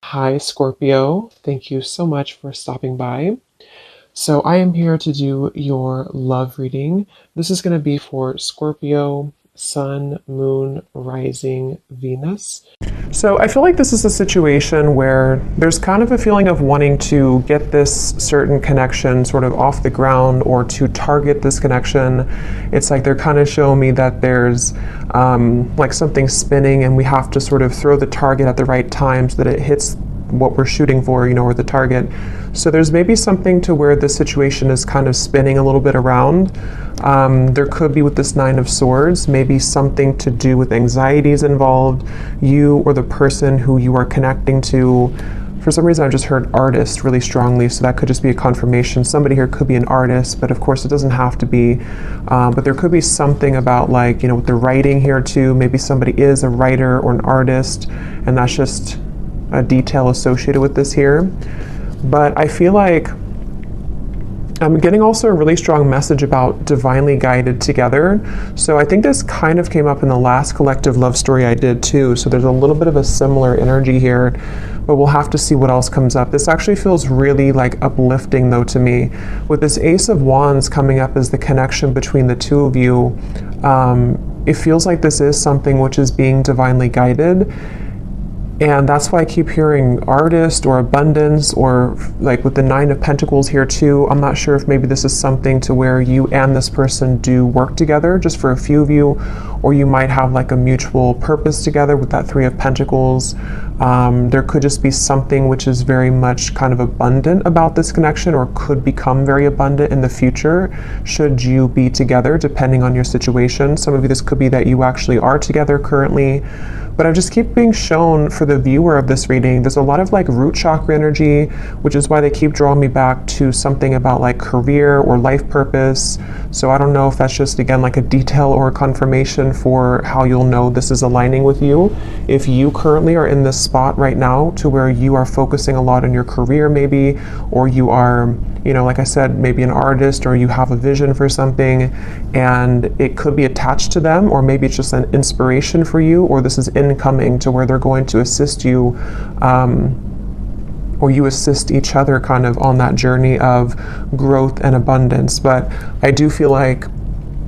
Hi, Scorpio. Thank you so much for stopping by. So, I am here to do your love reading. This is going to be for Scorpio, Sun, Moon, Rising, Venus. So, I feel like this is a situation where there's kind of a feeling of wanting to get this certain connection sort of off the ground or to target this connection. It's like they're kind of showing me that there's like something spinning and we have to sort of throw the target at the right time so that it hits what we're shooting for, or the target. So there's maybe something to where the situation is kind of spinning a little bit around. There could be with this Nine of Swords, maybe something to do with anxieties involved, you or the person who you are connecting to. For some reason, I just heard artist really strongly, so that could just be a confirmation. Somebody here could be an artist, but of course it doesn't have to be. But there could be something about with the writing here too. Maybe somebody is a writer or an artist, and that's just a detail associated with this here. But I feel like I'm getting also a really strong message about divinely guided together. So I think this kind of came up in the last collective love story I did too. So there's a little bit of a similar energy here, but we'll have to see what else comes up. This actually feels really uplifting though to me. With this Ace of Wands coming up as the connection between the two of you, it feels like this is something which is being divinely guided. And that's why I keep hearing artist or abundance, or with the Nine of Pentacles here too. I'm not sure if maybe this is something to where you and this person do work together, just for a few of you, or you might have a mutual purpose together with that Three of Pentacles. There could just be something which is very much kind of abundant about this connection, or could become very abundant in the future should you be together, depending on your situation. Some of you, this could be that you actually are together currently. But I just keep being shown for the viewer of this reading, there's a lot of root chakra energy, which is why they keep drawing me back to something about career or life purpose. So I don't know if that's just, again, a detail or a confirmation for how you'll know this is aligning with you. If you currently are in this spot right now to where you are focusing a lot on your career maybe, or you are, like I said, maybe an artist, or you have a vision for something and it could be attached to them, or maybe it's just an inspiration for you, or this is incoming to where they're going to assist you, or you assist each other kind of on that journey of growth and abundance. But I do feel like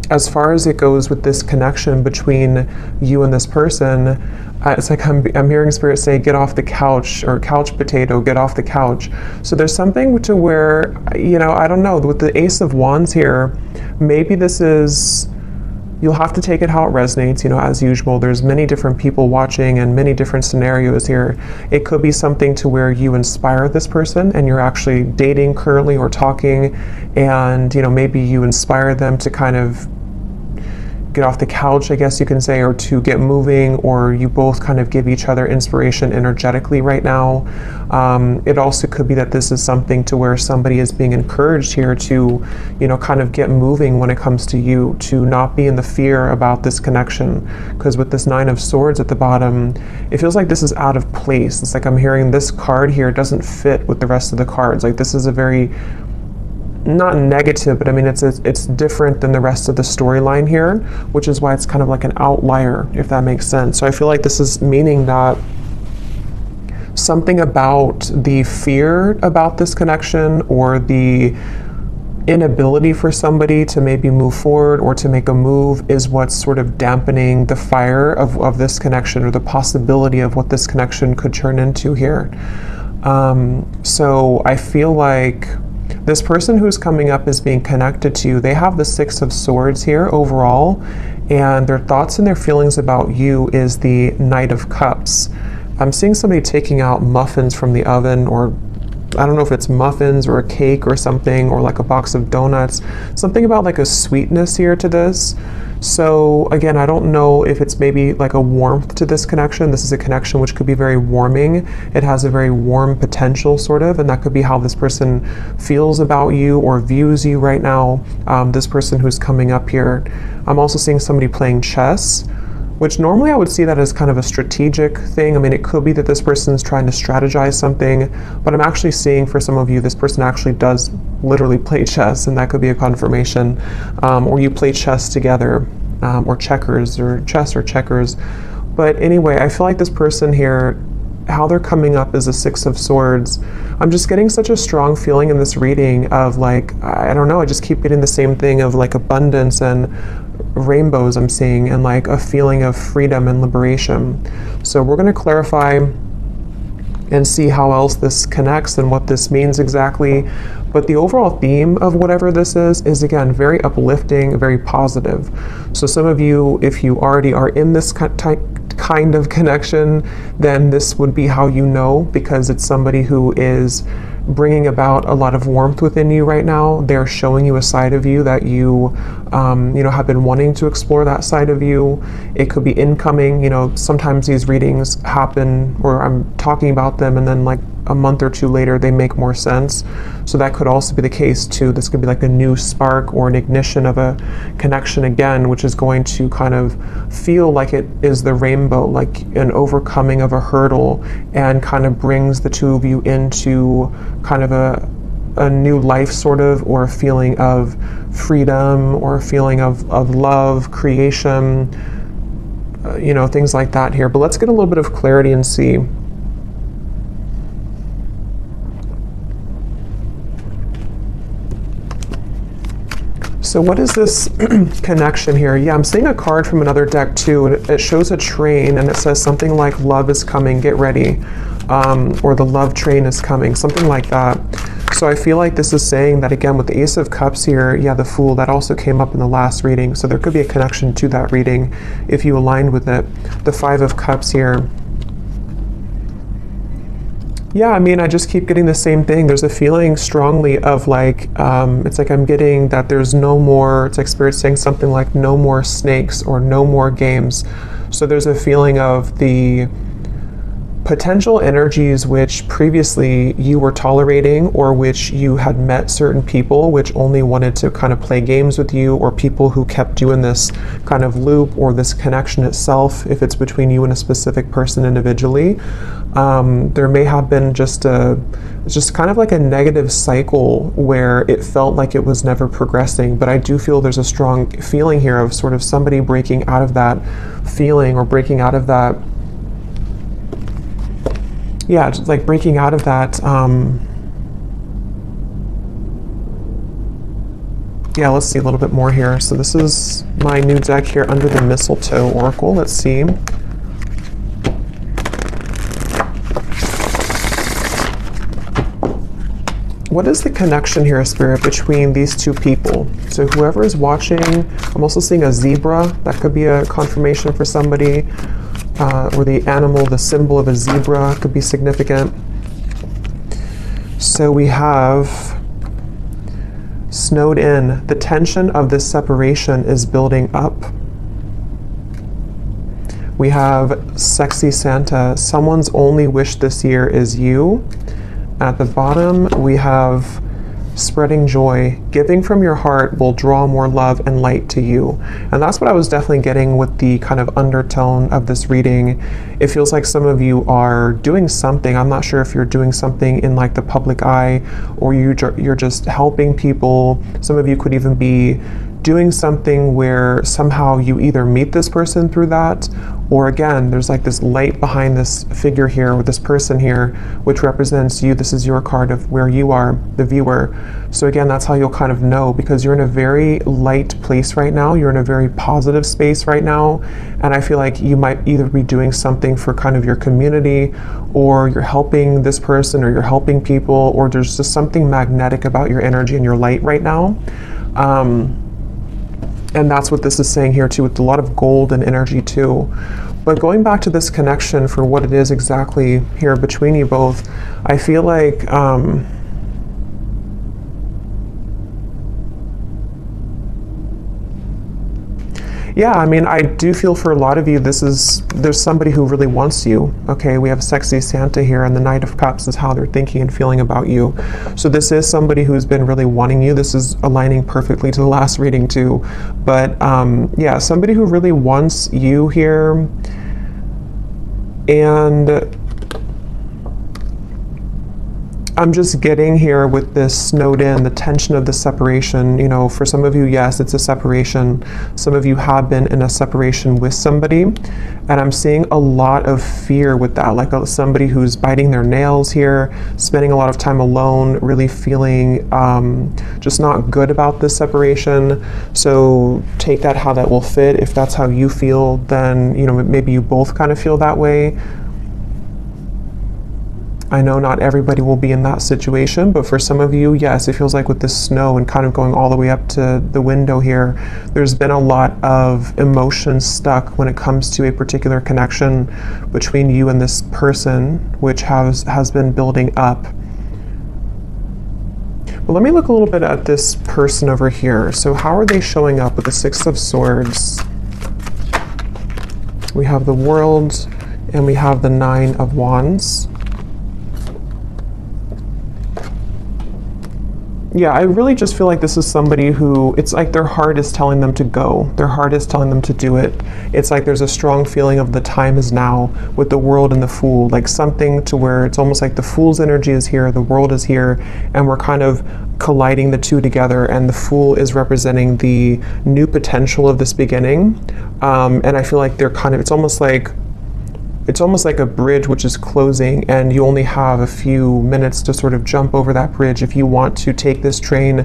as far as it goes with this connection between you and this person, it's I'm hearing Spirit say, get off the couch, or couch potato, get off the couch. So there's something to where, I don't know, with the Ace of Wands here, maybe this is, you'll have to take it how it resonates, as usual. There's many different people watching and many different scenarios here. It could be something to where you inspire this person and you're actually dating currently or talking, and, maybe you inspire them to kind of get off the couch, I guess you can say, or to get moving, or you both kind of give each other inspiration energetically right now. It also could be that this is something to where somebody is being encouraged here to, kind of get moving when it comes to you, to not be in the fear about this connection. Because with this Nine of Swords at the bottom, it feels like this is out of place. It's I'm hearing this card here doesn't fit with the rest of the cards. This is a very, not negative, but I mean, it's different than the rest of the storyline here, which is why it's kind of like an outlier, if that makes sense. So I feel like this is meaning that something about the fear about this connection, or the inability for somebody to maybe move forward or to make a move, is what's sort of dampening the fire of this connection, or the possibility of what this connection could turn into here. So I feel like this person who's coming up as being connected to you, they have the Six of Swords here overall, and their thoughts and their feelings about you is the Knight of Cups. I'm seeing somebody taking out muffins from the oven, or I don't know if it's muffins or a cake or something, or a box of donuts. Something about a sweetness here to this. So again, I don't know if it's maybe a warmth to this connection. This is a connection which could be very warming. It has a very warm potential sort of, and that could be how this person feels about you or views you right now. This person who's coming up here. I'm also seeing somebody playing chess, which normally I would see that as kind of a strategic thing. I mean, it could be that this person's trying to strategize something, but I'm actually seeing for some of you, this person actually does literally play chess, and that could be a confirmation. Or you play chess together, or checkers, or chess or checkers. But anyway, I feel like this person here how they're coming up is a Six of Swords. I'm just getting such a strong feeling in this reading of like, I don't know, I just keep getting the same thing of like abundance and rainbows I'm seeing, and like a feeling of freedom and liberation. So we're going to clarify and see how else this connects and what this means exactly. But the overall theme of whatever this is again, very uplifting, very positive. So some of you, if you already are in this kind of connection, then this would be how you know, because it's somebody who is bringing about a lot of warmth within you right now. They're showing you a side of you that you, have been wanting to explore that side of you. It could be incoming. Sometimes these readings happen, or I'm talking about them, and then like a month or two later, they make more sense. So that could also be the case too. This could be like a new spark or an ignition of a connection again, which is going to kind of feel like it is the rainbow, like an overcoming of a hurdle, and kind of brings the two of you into kind of a new life sort of, or a feeling of freedom, or a feeling of love, creation, things like that here. But let's get a little bit of clarity and see. So what is this connection here? Yeah, I'm seeing a card from another deck too, and it shows a train, and it says something like love is coming, get ready, or the love train is coming, something like that. So I feel like this is saying that, again, with the Ace of Cups here, yeah, the Fool, that also came up in the last reading, so there could be a connection to that reading if you aligned with it. The Five of Cups here. Yeah, I mean, I just keep getting the same thing. There's a feeling strongly of like, it's like I'm getting that there's no more, it's like Spirit saying something like no more snakes or no more games. So there's a feeling of the potential energies which previously you were tolerating, or which you had met certain people which only wanted to kind of play games with you, or people who kept you in this kind of loop, or this connection itself, if it's between you and a specific person individually. There may have been just kind of like a negative cycle where it felt like it was never progressing. But I do feel there's a strong feeling here of sort of somebody breaking out of that feeling, or breaking out of that, yeah, just like breaking out of that, yeah, let's see a little bit more here. So this is my new deck here, Under the Mistletoe Oracle. Let's see. What is the connection here, Spirit, between these two people? So whoever is watching, I'm also seeing a zebra. That could be a confirmation for somebody. Or the animal, the symbol of a zebra could be significant. So we have snowed in. The tension of this separation is building up. We have sexy Santa. Someone's only wish this year is you. At the bottom, we have spreading joy. Giving from your heart will draw more love and light to you. And that's what I was definitely getting with the kind of undertone of this reading. It feels like some of you are doing something. I'm not sure if you're doing something in like the public eye, or you're just helping people. Some of you could even be doing something where somehow you either meet this person through that, or again, there's like this light behind this figure here, or this person here, which represents you. This is your card of where you are, the viewer. So again, that's how you'll kind of know, because you're in a very light place right now. You're in a very positive space right now. And I feel like you might either be doing something for kind of your community, or you're helping this person, or you're helping people, or there's just something magnetic about your energy and your light right now. And that's what this is saying here too, with a lot of gold and energy too. But going back to this connection for what it is exactly here between you both, I feel like yeah, I mean, I do feel for a lot of you, there's somebody who really wants you. Okay, we have sexy Santa here, and the Knight of Cups is how they're thinking and feeling about you. So this is somebody who's been really wanting you. This is aligning perfectly to the last reading too. But yeah, somebody who really wants you here. And I'm just getting here with this snowed in, the tension of the separation. You know, for some of you, yes, it's a separation. Some of you have been in a separation with somebody. And I'm seeing a lot of fear with that, like somebody who's biting their nails here, spending a lot of time alone, really feeling just not good about this separation. So take that how that will fit. If that's how you feel, then, you know, maybe you both kind of feel that way. I know not everybody will be in that situation, but for some of you, yes, it feels like with this snow and kind of going all the way up to the window here, there's been a lot of emotion stuck when it comes to a particular connection between you and this person, which has been building up. But let me look a little bit at this person over here. So how are they showing up with the Six of Swords? We have the World and we have the Nine of Wands. Yeah, I really just feel like this is somebody who, it's like their heart is telling them to go. Their heart is telling them to do it. It's like there's a strong feeling of the time is now with the World and the Fool, like something to where it's almost like the Fool's energy is here, the World is here, and we're kind of colliding the two together, and the Fool is representing the new potential of this beginning. And I feel like they're kind of, it's almost like a bridge which is closing, and you only have a few minutes to sort of jump over that bridge if you want to take this train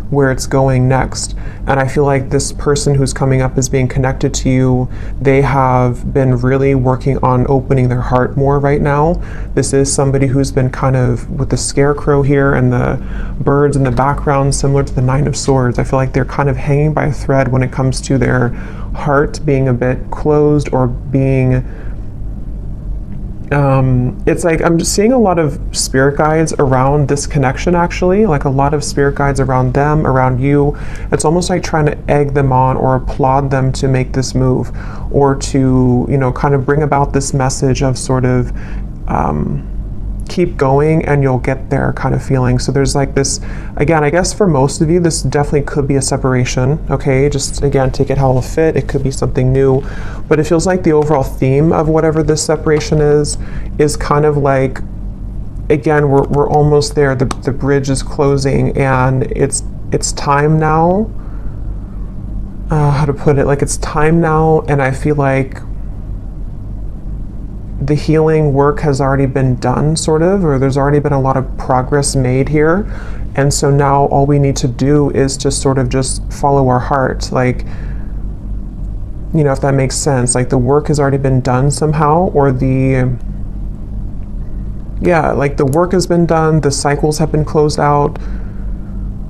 where it's going next. And I feel like this person who's coming up as being connected to you, they have been really working on opening their heart more right now. This is somebody who's been kind of with the scarecrow here and the birds in the background, similar to the Nine of Swords. I feel like they're kind of hanging by a thread when it comes to their heart being a bit closed or being it's like I'm just seeing a lot of spirit guides around this connection, actually, like a lot of spirit guides around them, around you. It's almost like trying to egg them on or applaud them to make this move, or to, you know, kind of bring about this message of sort of keep going and you'll get there kind of feeling. So there's like this, again, I guess for most of you, this definitely could be a separation, okay? Just again, take it how it'll fit. It could be something new, but it feels like the overall theme of whatever this separation is kind of like, again, we're almost there. The bridge is closing, and it's time now. How to put it? Like, it's time now, and I feel like the healing work has already been done, sort of, or there's already been a lot of progress made here. And so now all we need to do is to sort of just follow our heart. Like, you know, if that makes sense, like the work has already been done somehow, or like the work has been done, the cycles have been closed out,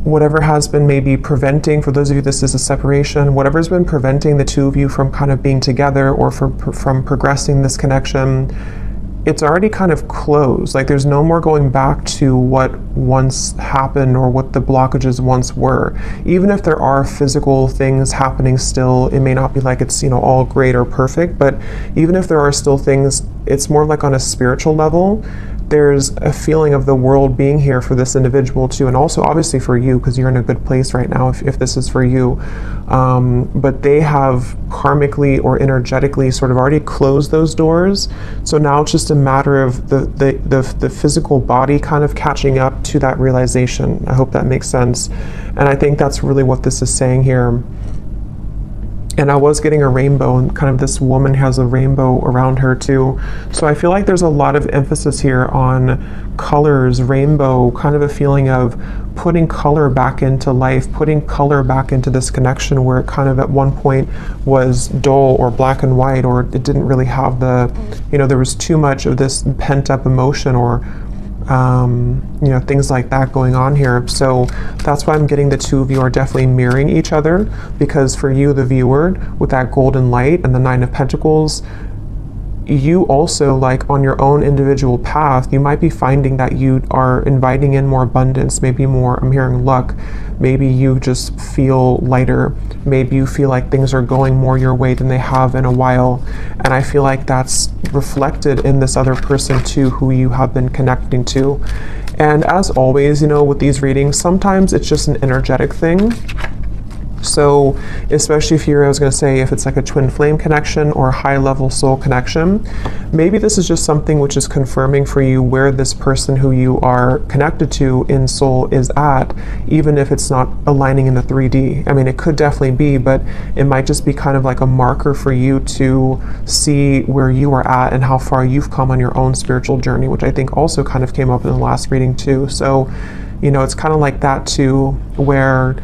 whatever has been maybe preventing, for those of you this is a separation, whatever's been preventing the two of you from kind of being together or from progressing this connection, it's already kind of closed. Like there's no more going back to what once happened or what the blockages once were. Even if there are physical things happening still, it may not be like it's, you know, all great or perfect, but even if there are still things, it's more like on a spiritual level. There's a feeling of the world being here for this individual too, and also obviously for you, because you're in a good place right now if this is for you. But they have karmically or energetically sort of already closed those doors. So now it's just a matter of the physical body kind of catching up to that realization. I hope that makes sense. And I think that's really what this is saying here. And I was getting a rainbow, and kind of this woman has a rainbow around her too. So I feel like there's a lot of emphasis here on colors, rainbow, kind of a feeling of putting color back into life, putting color back into this connection where it kind of at one point was dull or black and white, or it didn't really have the, you know, there was too much of this pent up emotion or you know, things like that going on here. So that's why I'm getting the two of you are definitely mirroring each other, because for you, the viewer, with that golden light and the Nine of Pentacles, you also, like on your own individual path, you might be finding that you are inviting in more abundance, maybe more, I'm hearing luck, maybe you just feel lighter, maybe you feel like things are going more your way than they have in a while. And I feel like that's reflected in this other person too, who you have been connecting to. And as always, you know, with these readings, sometimes it's just an energetic thing. So especially if you're, I was going to say, if it's like a twin flame connection or a high level soul connection, maybe this is just something which is confirming for you where this person who you are connected to in soul is at, even if it's not aligning in the 3D. I mean, it could definitely be, but it might just be kind of like a marker for you to see where you are at and how far you've come on your own spiritual journey, which I think also kind of came up in the last reading too. So, you know, it's kind of like that too, where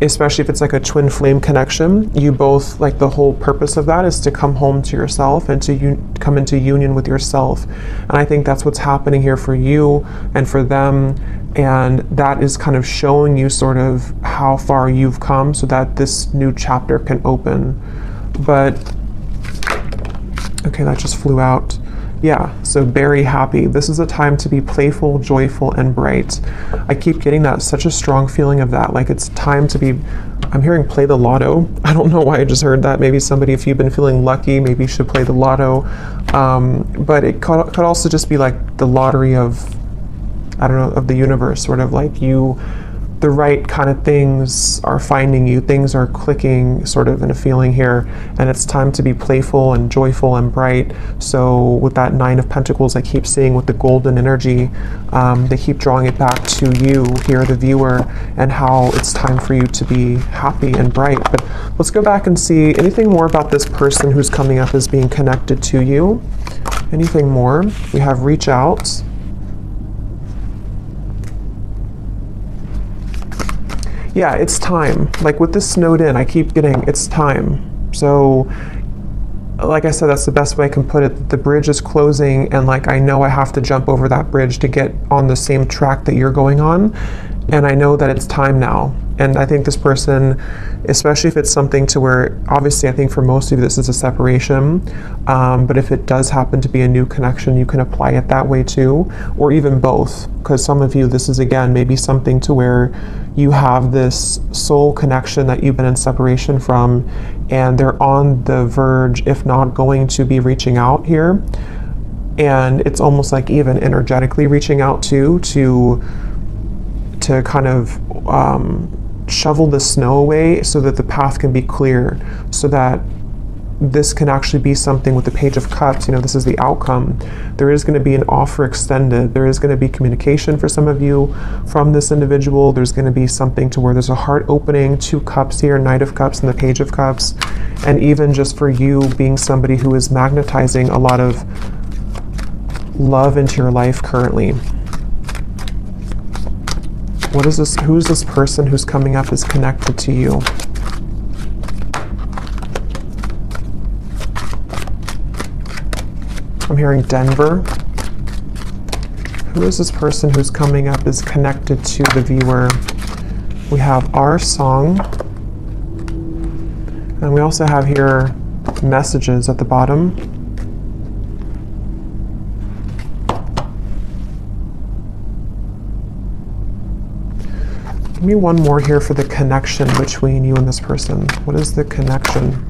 especially if it's like a twin flame connection, you both, like, the whole purpose of that is to come home to yourself and to come into union with yourself. And I think that's what's happening here for you and for them, and that is kind of showing you sort of how far you've come so that this new chapter can open. But okay, that just flew out. Yeah, so very happy. This is a time to be playful, joyful, and bright. I keep getting that, such a strong feeling of that. Like, it's time to be, I'm hearing play the lotto. I don't know why I just heard that. Maybe somebody, if you've been feeling lucky, maybe you should play the lotto. But it could also just be like the lottery of, I don't know, of the universe, sort of like you, the right kind of things are finding you, things are clicking sort of in a feeling here, and it's time to be playful and joyful and bright. So with that 9 of Pentacles I keep seeing with the golden energy, they keep drawing it back to you here, the viewer, and how it's time for you to be happy and bright. But let's go back and see anything more about this person who's coming up as being connected to you. Anything more? We have reach out. Yeah, it's time. Like with this snowed in, I keep getting, it's time. So, like I said, that's the best way I can put it. The bridge is closing, and like I know I have to jump over that bridge to get on the same track that you're going on. And I know that it's time now. And I think this person, especially if it's something to where, obviously I think for most of you this is a separation, but if it does happen to be a new connection, you can apply it that way too, or even both. Because some of you, this is again maybe something to where you have this soul connection that you've been in separation from, and they're on the verge, if not going to be reaching out here. And it's almost like even energetically reaching out to kind of shovel the snow away so that the path can be clear, so that this can actually be something with the Page of Cups. You know, this is the outcome. There is going to be an offer extended. There is going to be communication for some of you from this individual. There's going to be something to where there's a heart opening, 2 cups here, Knight of Cups and the Page of Cups. And even just for you being somebody who is magnetizing a lot of love into your life currently. What is this? Who's this person who's coming up is connected to you? I'm hearing Denver. Who is this person who's coming up is connected to the viewer? We have our song. And we also have here messages at the bottom. Give me one more here for the connection between you and this person. What is the connection?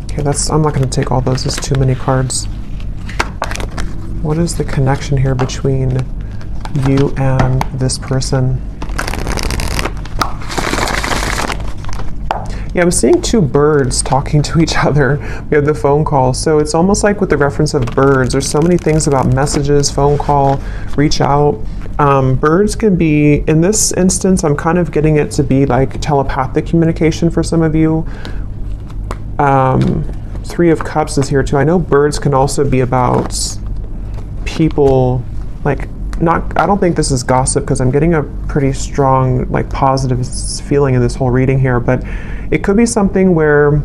Okay, I'm not going to take all those. There's too many cards. What is the connection here between you and this person? Yeah, I'm seeing 2 birds talking to each other. We have the phone call. So it's almost like with the reference of birds, there's so many things about messages, phone call, reach out. Birds can be, in this instance, I'm kind of getting it to be like telepathic communication for some of you. 3 of Cups is here too. I know birds can also be about people, like, I don't think this is gossip because I'm getting a pretty strong, like, positive feeling in this whole reading here, but it could be something where,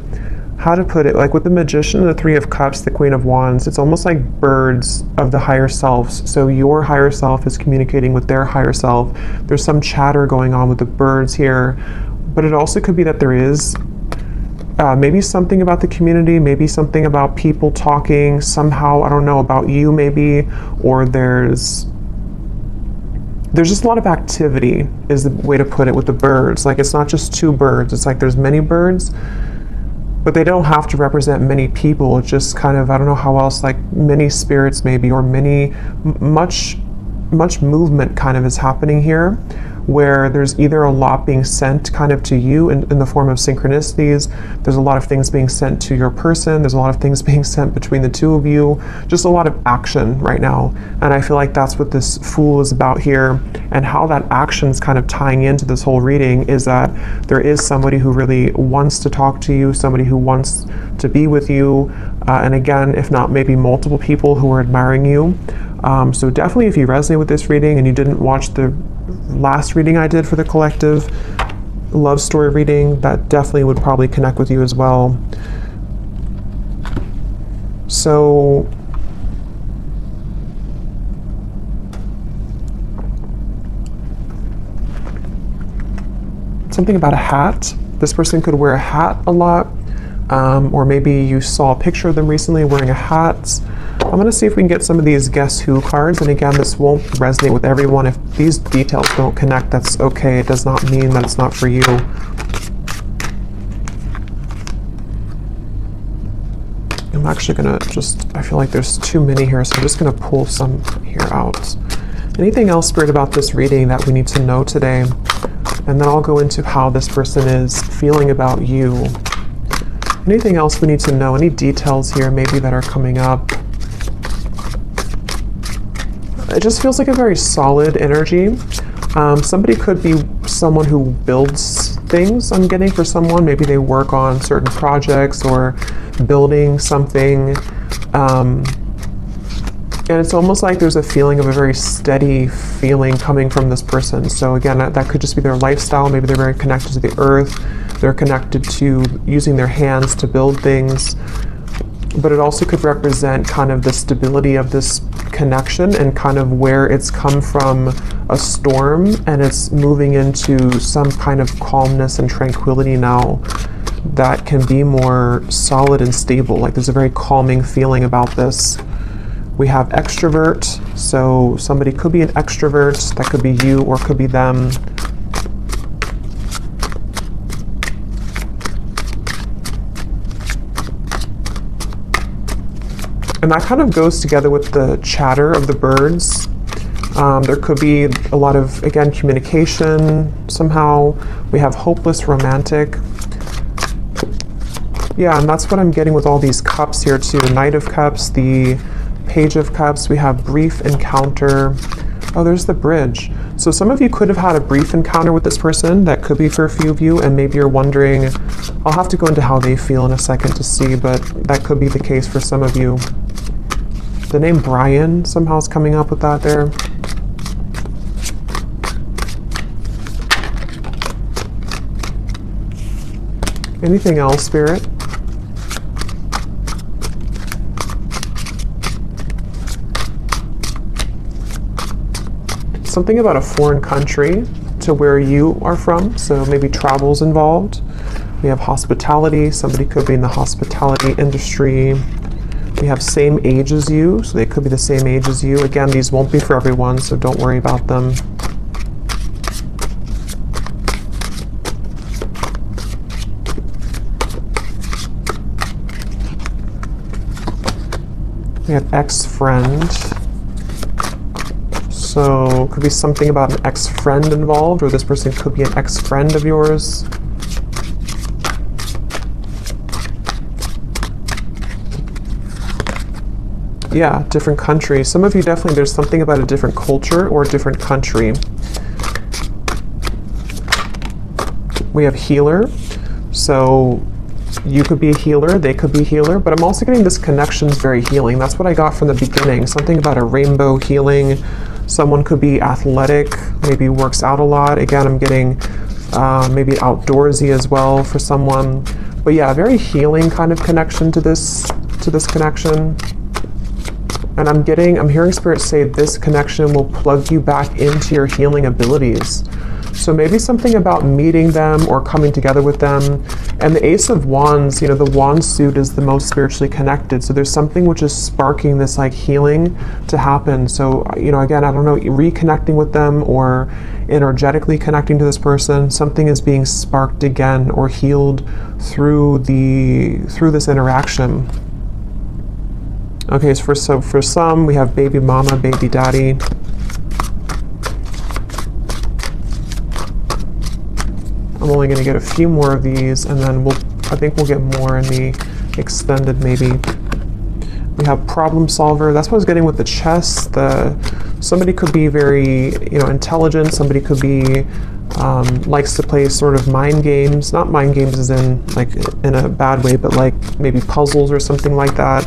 how to put it, like with the Magician and the 3 of Cups, the Queen of Wands, it's almost like birds of the higher selves. So your higher self is communicating with their higher self. There's some chatter going on with the birds here, but it also could be that there is maybe something about the community, maybe something about people talking somehow, I don't know, about you maybe, or there's just a lot of activity is the way to put it with the birds. Like, it's not just 2 birds, it's like there's many birds, but they don't have to represent many people. It's just kind of, I don't know how else, like many spirits maybe, or much much movement kind of is happening here, where there's either a lot being sent kind of to you in the form of synchronicities. There's a lot of things being sent to your person. There's a lot of things being sent between the two of you. Just a lot of action right now. And I feel like that's what this Fool is about here. And how that action is kind of tying into this whole reading is that there is somebody who really wants to talk to you, somebody who wants to be with you. And again, if not maybe multiple people who are admiring you. So definitely if you resonate with this reading and you didn't watch the last reading I did for the collective love story reading, that definitely would probably connect with you as well. So something about a hat. This person could wear a hat a lot, or maybe you saw a picture of them recently wearing a hat. I'm going to see if we can get some of these Guess Who cards, and again, this won't resonate with everyone. If these details don't connect, that's okay. It does not mean that it's not for you. I'm actually going to I feel like there's too many here, so I'm just going to pull some here out. Anything else, Spirit, about this reading that we need to know today? And then I'll go into how this person is feeling about you. Anything else we need to know? Any details here maybe that are coming up? It just feels like a very solid energy. Somebody could be someone who builds things, I'm getting, for someone. Maybe they work on certain projects or building something. And it's almost like there's a feeling of a very steady feeling coming from this person. So again, that could just be their lifestyle. Maybe they're very connected to the earth. They're connected to using their hands to build things. But it also could represent kind of the stability of this connection and kind of where it's come from a storm and it's moving into some kind of calmness and tranquility now that can be more solid and stable. Like there's a very calming feeling about this. We have extrovert, so somebody could be an extrovert. That could be you or could be them. And that kind of goes together with the chatter of the birds. There could be a lot of, again, communication somehow. We have hopeless romantic. Yeah, and that's what I'm getting with all these cups here too. Knight of Cups, the Page of Cups. We have brief encounter. Oh, there's the bridge. So some of you could have had a brief encounter with this person. That could be for a few of you, and maybe you're wondering, I'll have to go into how they feel in a second to see, but that could be the case for some of you. The name Brian somehow is coming up with that there. Anything else, Spirit? Something about a foreign country to where you are from, so maybe travel's involved. We have hospitality. Somebody could be in the hospitality industry. We have same age as you, so they could be the same age as you. Again, these won't be for everyone, so don't worry about them. We have ex-friend. So could be something about an ex-friend involved, or this person could be an ex-friend of yours. Yeah, different country. Some of you definitely, there's something about a different culture or a different country. We have healer. So you could be a healer, they could be a healer, but I'm also getting this connection is very healing. That's what I got from the beginning. Something about a rainbow healing. Someone could be athletic, maybe works out a lot. Again, I'm getting maybe outdoorsy as well for someone. But yeah, very healing kind of connection to this connection. And I'm hearing Spirit say this connection will plug you back into your healing abilities. So maybe something about meeting them or coming together with them. And the Ace of Wands, the wand suit is the most spiritually connected. So there's something which is sparking this like healing to happen. So, again, I don't know, reconnecting with them or energetically connecting to this person, something is being sparked again or healed through this interaction. Okay, so for some, we have baby mama, baby daddy. I'm only going to get a few more of these, and then I think we'll get more in the extended maybe. We have problem solver. That's what I was getting with the chess. Somebody could be very, intelligent. Somebody could be likes to play sort of mind games. Not mind games as in like in a bad way, but like maybe puzzles or something like that.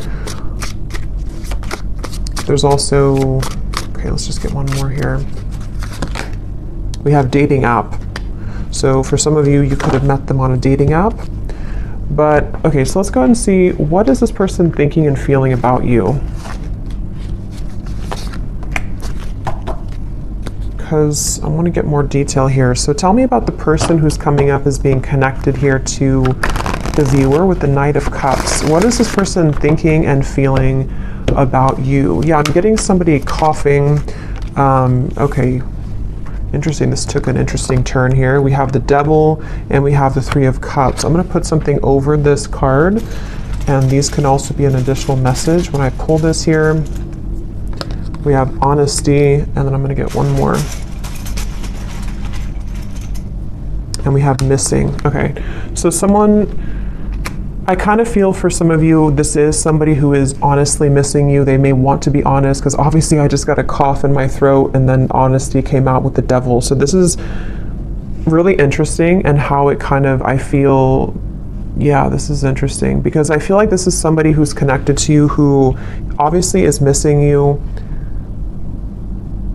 There's also, okay, let's just get one more here. We have dating app. So for some of you, you could have met them on a dating app. But, okay, so let's go ahead and see, what is this person thinking and feeling about you? Because I want to get more detail here. So tell me about the person who's coming up as being connected here to the viewer with the Knight of Cups. What is this person thinking and feeling about you? Yeah, I'm getting somebody coughing. Okay. Interesting, this took an interesting turn here. We have the Devil and we have the Three of Cups. I'm going to put something over this card, and these can also be an additional message. When I pull this here, we have honesty, and then I'm going to get one more. And we have missing. Okay, so I kind of feel for some of you, this is somebody who is honestly missing you. They may want to be honest, because obviously I just got a cough in my throat and then honesty came out with the Devil. So this is really interesting, and how it kind of, I feel, yeah, this is interesting, because I feel like this is somebody who's connected to you who obviously is missing you.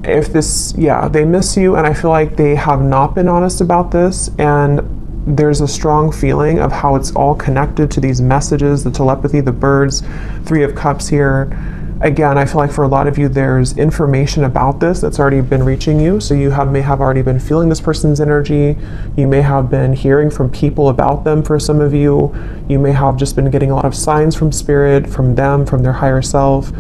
They miss you, and I feel like they have not been honest about this, and there's a strong feeling of how it's all connected to these messages, the telepathy, the birds, Three of Cups here. Again, I feel like for a lot of you, there's information about this that's already been reaching you. So you may have already been feeling this person's energy. You may have been hearing from people about them for some of you. You may have just been getting a lot of signs from spirit, from them, from their higher self.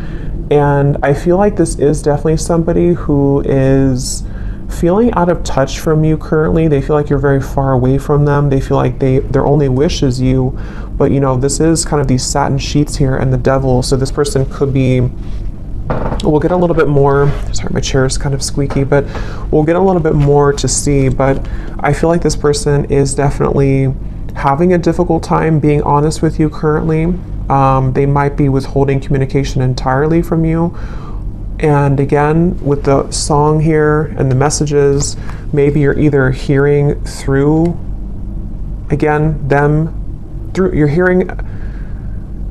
And I feel like this is definitely somebody who is feeling out of touch from you currently. They feel like you're very far away from them. They feel like their only wish is you. But this is kind of these satin sheets here and the Devil. So this person could be, we'll get a little bit more, sorry, my chair is kind of squeaky, but we'll get a little bit more to see. But I feel like this person is definitely having a difficult time being honest with you currently. They might be withholding communication entirely from you. And again, with the song here and the messages, maybe you're either hearing through, again, you're hearing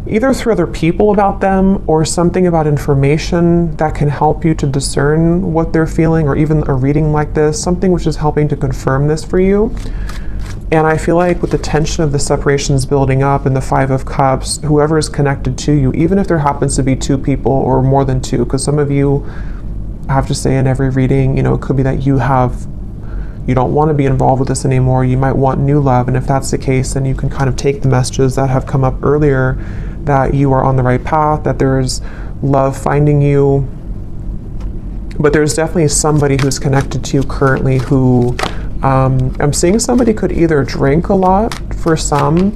either through other people about them, or something about information that can help you to discern what they're feeling, or even a reading like this, something which is helping to confirm this for you. And I feel like with the tension of the separations building up and the Five of Cups, whoever is connected to you, even if there happens to be two people or more than two, because some of you, I have to say in every reading, it could be that you don't want to be involved with this anymore. You might want new love. And if that's the case, then you can kind of take the messages that have come up earlier, that you are on the right path, that there's love finding you. But there's definitely somebody who's connected to you currently who, I'm seeing somebody could either drink a lot for some,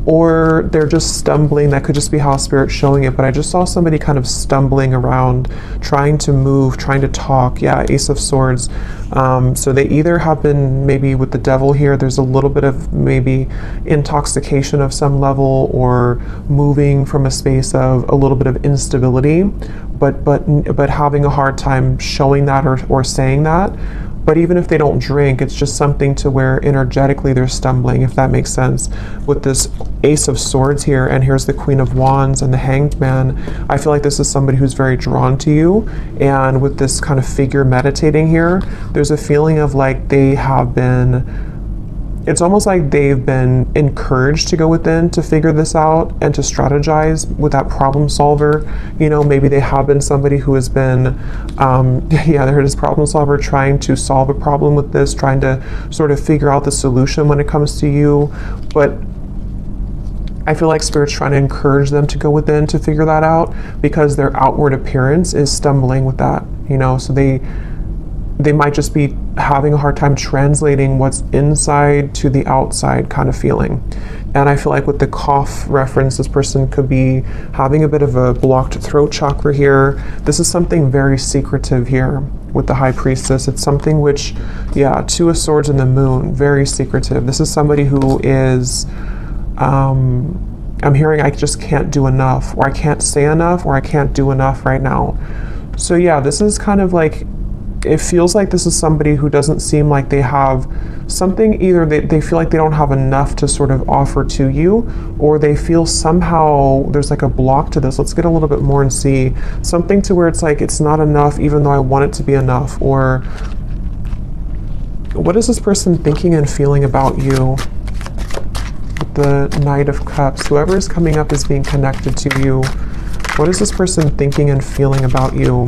or they're just stumbling. That could just be how Spirit's showing it. But I just saw somebody kind of stumbling around, trying to move, trying to talk. Yeah, Ace of Swords. So they either have been, maybe with the Devil here, there's a little bit of maybe intoxication of some level, or moving from a space of a little bit of instability, but having a hard time showing that or saying that. But even if they don't drink, it's just something to where energetically they're stumbling, if that makes sense. With this Ace of Swords here, and here's the Queen of Wands and the Hanged Man, I feel like this is somebody who's very drawn to you. And with this kind of figure meditating here, there's a feeling of like they have been, it's almost like they've been encouraged to go within to figure this out and to strategize with that problem solver. Maybe they have been somebody who has been, they're this problem solver trying to solve a problem with this, trying to sort of figure out the solution when it comes to you. But I feel like Spirit's trying to encourage them to go within to figure that out, because their outward appearance is stumbling with that, so they might just be having a hard time translating what's inside to the outside kind of feeling. And I feel like with the cough reference, this person could be having a bit of a blocked throat chakra here. This is something very secretive here with the High Priestess. It's something which, yeah, Two of Swords and the Moon, very secretive. This is somebody who is, I'm hearing I just can't do enough, or I can't say enough, or I can't do enough right now. So yeah, this is kind of like, it feels like this is somebody who doesn't seem like they have something, either they feel like they don't have enough to sort of offer to you, or they feel somehow there's like a block to this. Let's get a little bit more and see something to where it's like it's not enough even though I want it to be enough. Or what is this person thinking and feeling about you? With the Knight of Cups, whoever is coming up is being connected to you. What is this person thinking and feeling about you?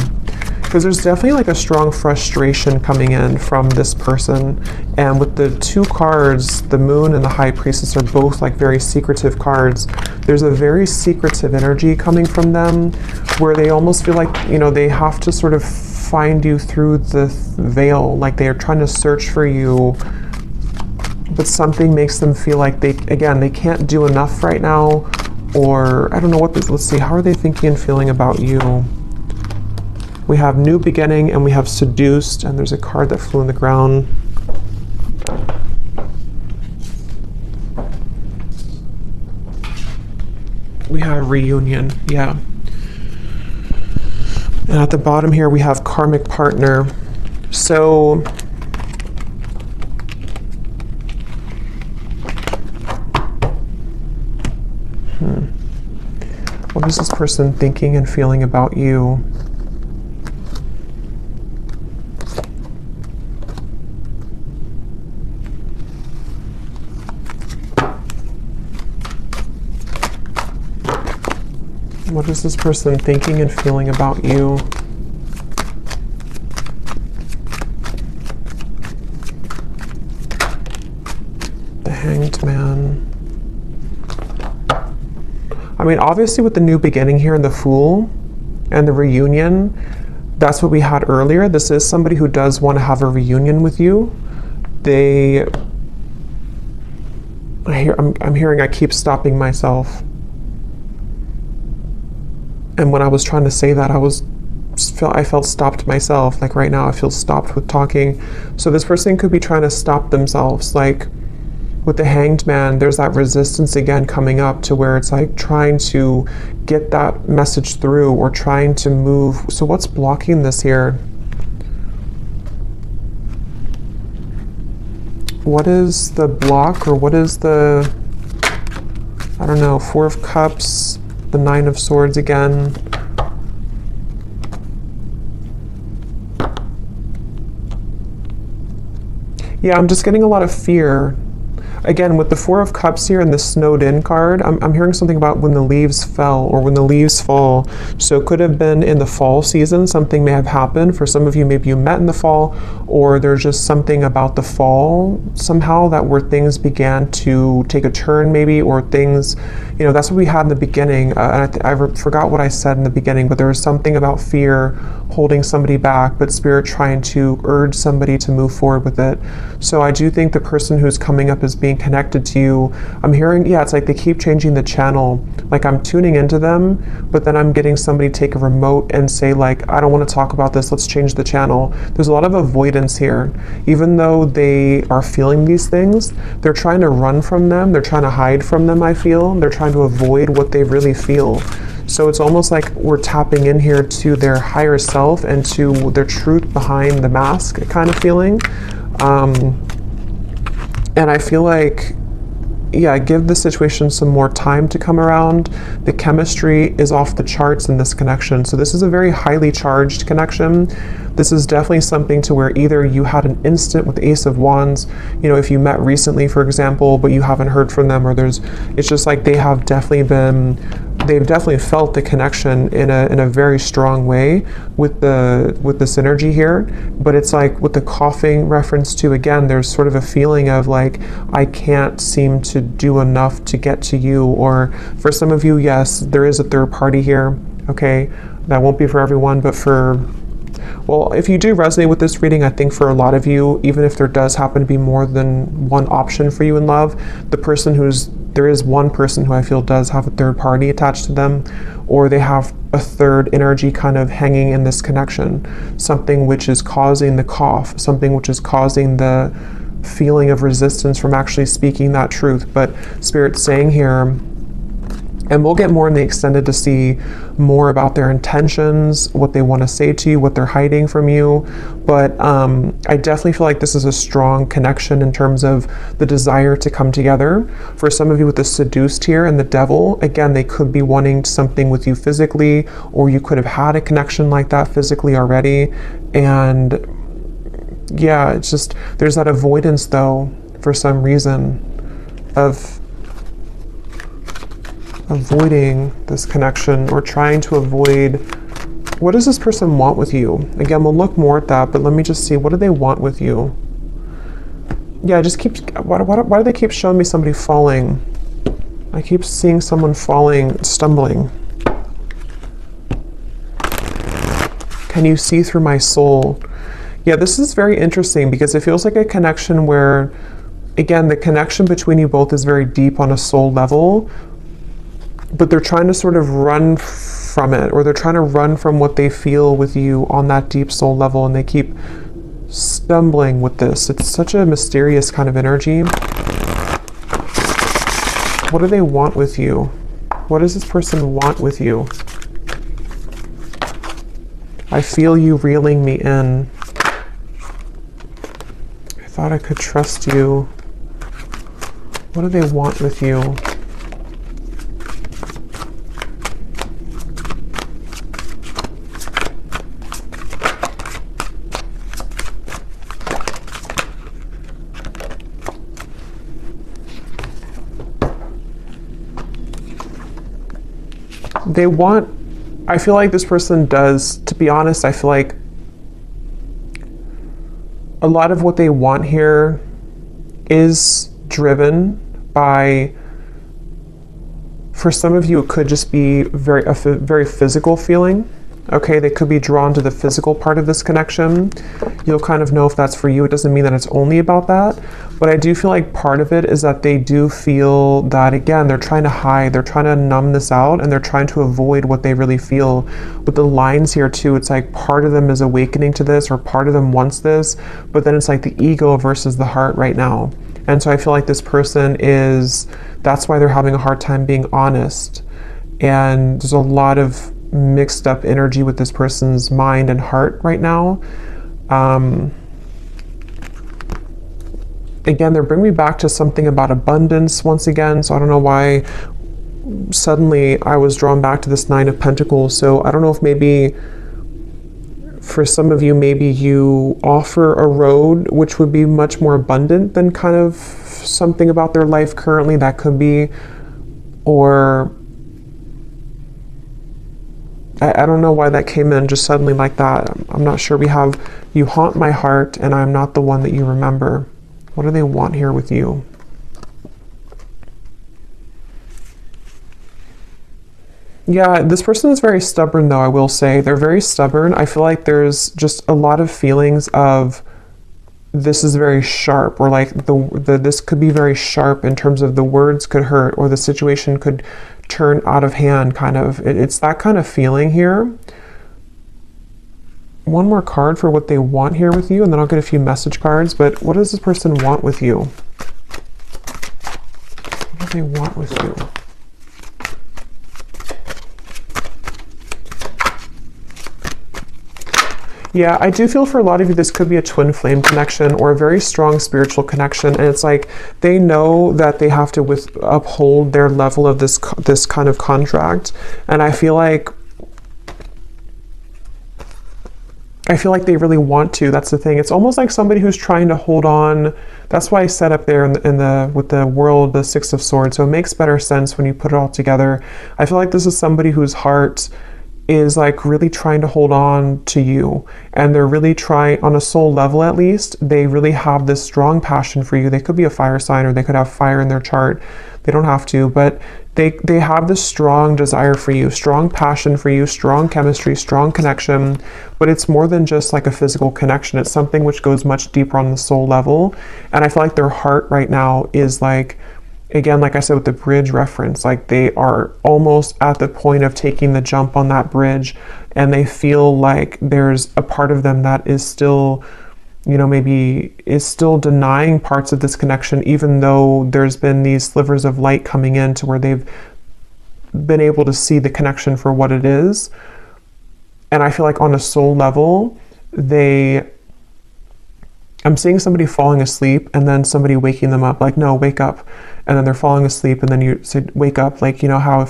Because there's definitely like a strong frustration coming in from this person. And with the two cards, the Moon and the High Priestess are both like very secretive cards. There's a very secretive energy coming from them where they almost feel like, you know, they have to sort of find you through the veil. Like they are trying to search for you, but something makes them feel like they can't do enough right now. Or I don't know what this, let's see, how are they thinking and feeling about you? We have New Beginning and we have Seduced, and there's a card that flew on the ground. We have Reunion, yeah. And at the bottom here we have Karmic Partner. So what is this person thinking and feeling about you? What is this person thinking and feeling about you? The Hanged Man. I mean, obviously with the New Beginning here and the Fool and the Reunion, that's what we had earlier. This is somebody who does want to have a reunion with you. I'm hearing I keep stopping myself. And when I was trying to say that, I felt stopped myself. Like right now I feel stopped with talking. So this person could be trying to stop themselves. Like with the Hanged Man, there's that resistance again coming up to where it's like trying to get that message through or trying to move. So what's blocking this here? What is the block, or what is the, I don't know, Four of Cups, the Nine of Swords again. Yeah, I'm just getting a lot of fear. Again, with the Four of Cups here and the Snowed In card, I'm hearing something about when the leaves fell or when the leaves fall. So it could have been in the fall season, something may have happened. For some of you, maybe you met in the fall, or there's just something about the fall somehow that where things began to take a turn maybe, or things, you know, that's what we had in the beginning. And I forgot what I said in the beginning, but there was something about fear holding somebody back, but Spirit trying to urge somebody to move forward with it. So I do think the person who's coming up as being connected to you, I'm hearing, yeah, it's like they keep changing the channel. Like I'm tuning into them, but then I'm getting somebody take a remote and say like, I don't want to talk about this, let's change the channel. There's a lot of avoidance here. Even though they are feeling these things, they're trying to run from them, they're trying to hide from them, I feel. They're trying to avoid what they really feel. So it's almost like we're tapping in here to their higher self and to their truth behind the mask kind of feeling. And I feel like, yeah, give the situation some more time to come around. The chemistry is off the charts in this connection. So this is a very highly charged connection. This is definitely something to where either you had an instant with Ace of Wands, you know, if you met recently, for example, but you haven't heard from them, or it's just like they've definitely felt the connection in a very strong way with the synergy here. But it's like with the coughing reference to, again, there's sort of a feeling of like, I can't seem to do enough to get to you. Or for some of you, yes, there is a third party here. Okay, that won't be for everyone, but for Well, if you do resonate with this reading, I think for a lot of you, even if there does happen to be more than one option for you in love, there is one person who I feel does have a third party attached to them, or they have a third energy kind of hanging in this connection, something which is causing the cough, something which is causing the feeling of resistance from actually speaking that truth. But Spirit's saying here, and we'll get more in the extended to see more about their intentions, what they want to say to you, what they're hiding from you. But I definitely feel like this is a strong connection in terms of the desire to come together. For some of you with the seduced here and the devil, again, they could be wanting something with you physically, or you could have had a connection like that physically already. And yeah, it's just, there's that avoidance though, for some reason, of avoiding this connection, or trying to avoid. What does this person want with you? Again, we'll look more at that, but let me just see, what do they want with you? Yeah, why do they keep showing me somebody falling? I keep seeing someone falling, stumbling. Can you see through my soul? Yeah, this is very interesting because it feels like a connection where, again, the connection between you both is very deep on a soul level, but they're trying to sort of run from it, or they're trying to run from what they feel with you on that deep soul level, and they keep stumbling with this. It's such a mysterious kind of energy. What do they want with you? What does this person want with you? I feel you reeling me in. I thought I could trust you. What do they want with you? I feel like this person does, to be honest, I feel like a lot of what they want here is driven by, for some of you, it could just be a very physical feeling. Okay, they could be drawn to the physical part of this connection. You'll kind of know if that's for you. It doesn't mean that it's only about that, but I do feel like part of it is that they do feel that, again, they're trying to hide, they're trying to numb this out, and they're trying to avoid what they really feel. With the lines here too, it's like part of them is awakening to this, or part of them wants this, but then it's like the ego versus the heart right now. And so I feel like this person that's why they're having a hard time being honest. And there's a lot of mixed up energy with this person's mind and heart right now. Again, they're bringing me back to something about abundance once again. So I don't know why suddenly I was drawn back to this Nine of Pentacles. So I don't know if maybe for some of you, maybe you offer a road which would be much more abundant than kind of something about their life currently. That could be, or I don't know why that came in just suddenly like that. I'm not sure. We have, you haunt my heart and I'm not the one that you remember. What do they want here with you? Yeah, this person is very stubborn though, I will say. They're very stubborn. I feel like there's just a lot of feelings of this is very sharp, or like this could be very sharp in terms of the words could hurt, or the situation could turn out of hand, kind of. It's that kind of feeling here. One more card for what they want here with you, and then I'll get a few message cards. But what does this person want with you? What do they want with you? Yeah, I do feel for a lot of you, this could be a twin flame connection or a very strong spiritual connection. And it's like they know that they have to uphold their level of this kind of contract. And I feel like they really want to. That's the thing. It's almost like somebody who's trying to hold on. That's why I set up there with the world, the Six of Swords. So it makes better sense when you put it all together. I feel like this is somebody whose heart is like really trying to hold on to you, and they're really trying, on a soul level at least, they really have this strong passion for you. They could be a fire sign, or they could have fire in their chart. They don't have to, but they have this strong desire for you, strong passion for you, strong chemistry, strong connection. But it's more than just like a physical connection. It's something which goes much deeper on the soul level. And I feel like their heart right now is like, again, like I said with the bridge reference, like they are almost at the point of taking the jump on that bridge, and they feel like there's a part of them that is still, you know, maybe is still denying parts of this connection, even though there's been these slivers of light coming in to where they've been able to see the connection for what it is. And I feel like on a soul level, I'm seeing somebody falling asleep and then somebody waking them up, like, no, wake up. And then they're falling asleep, and then you say, wake up. Like, you know how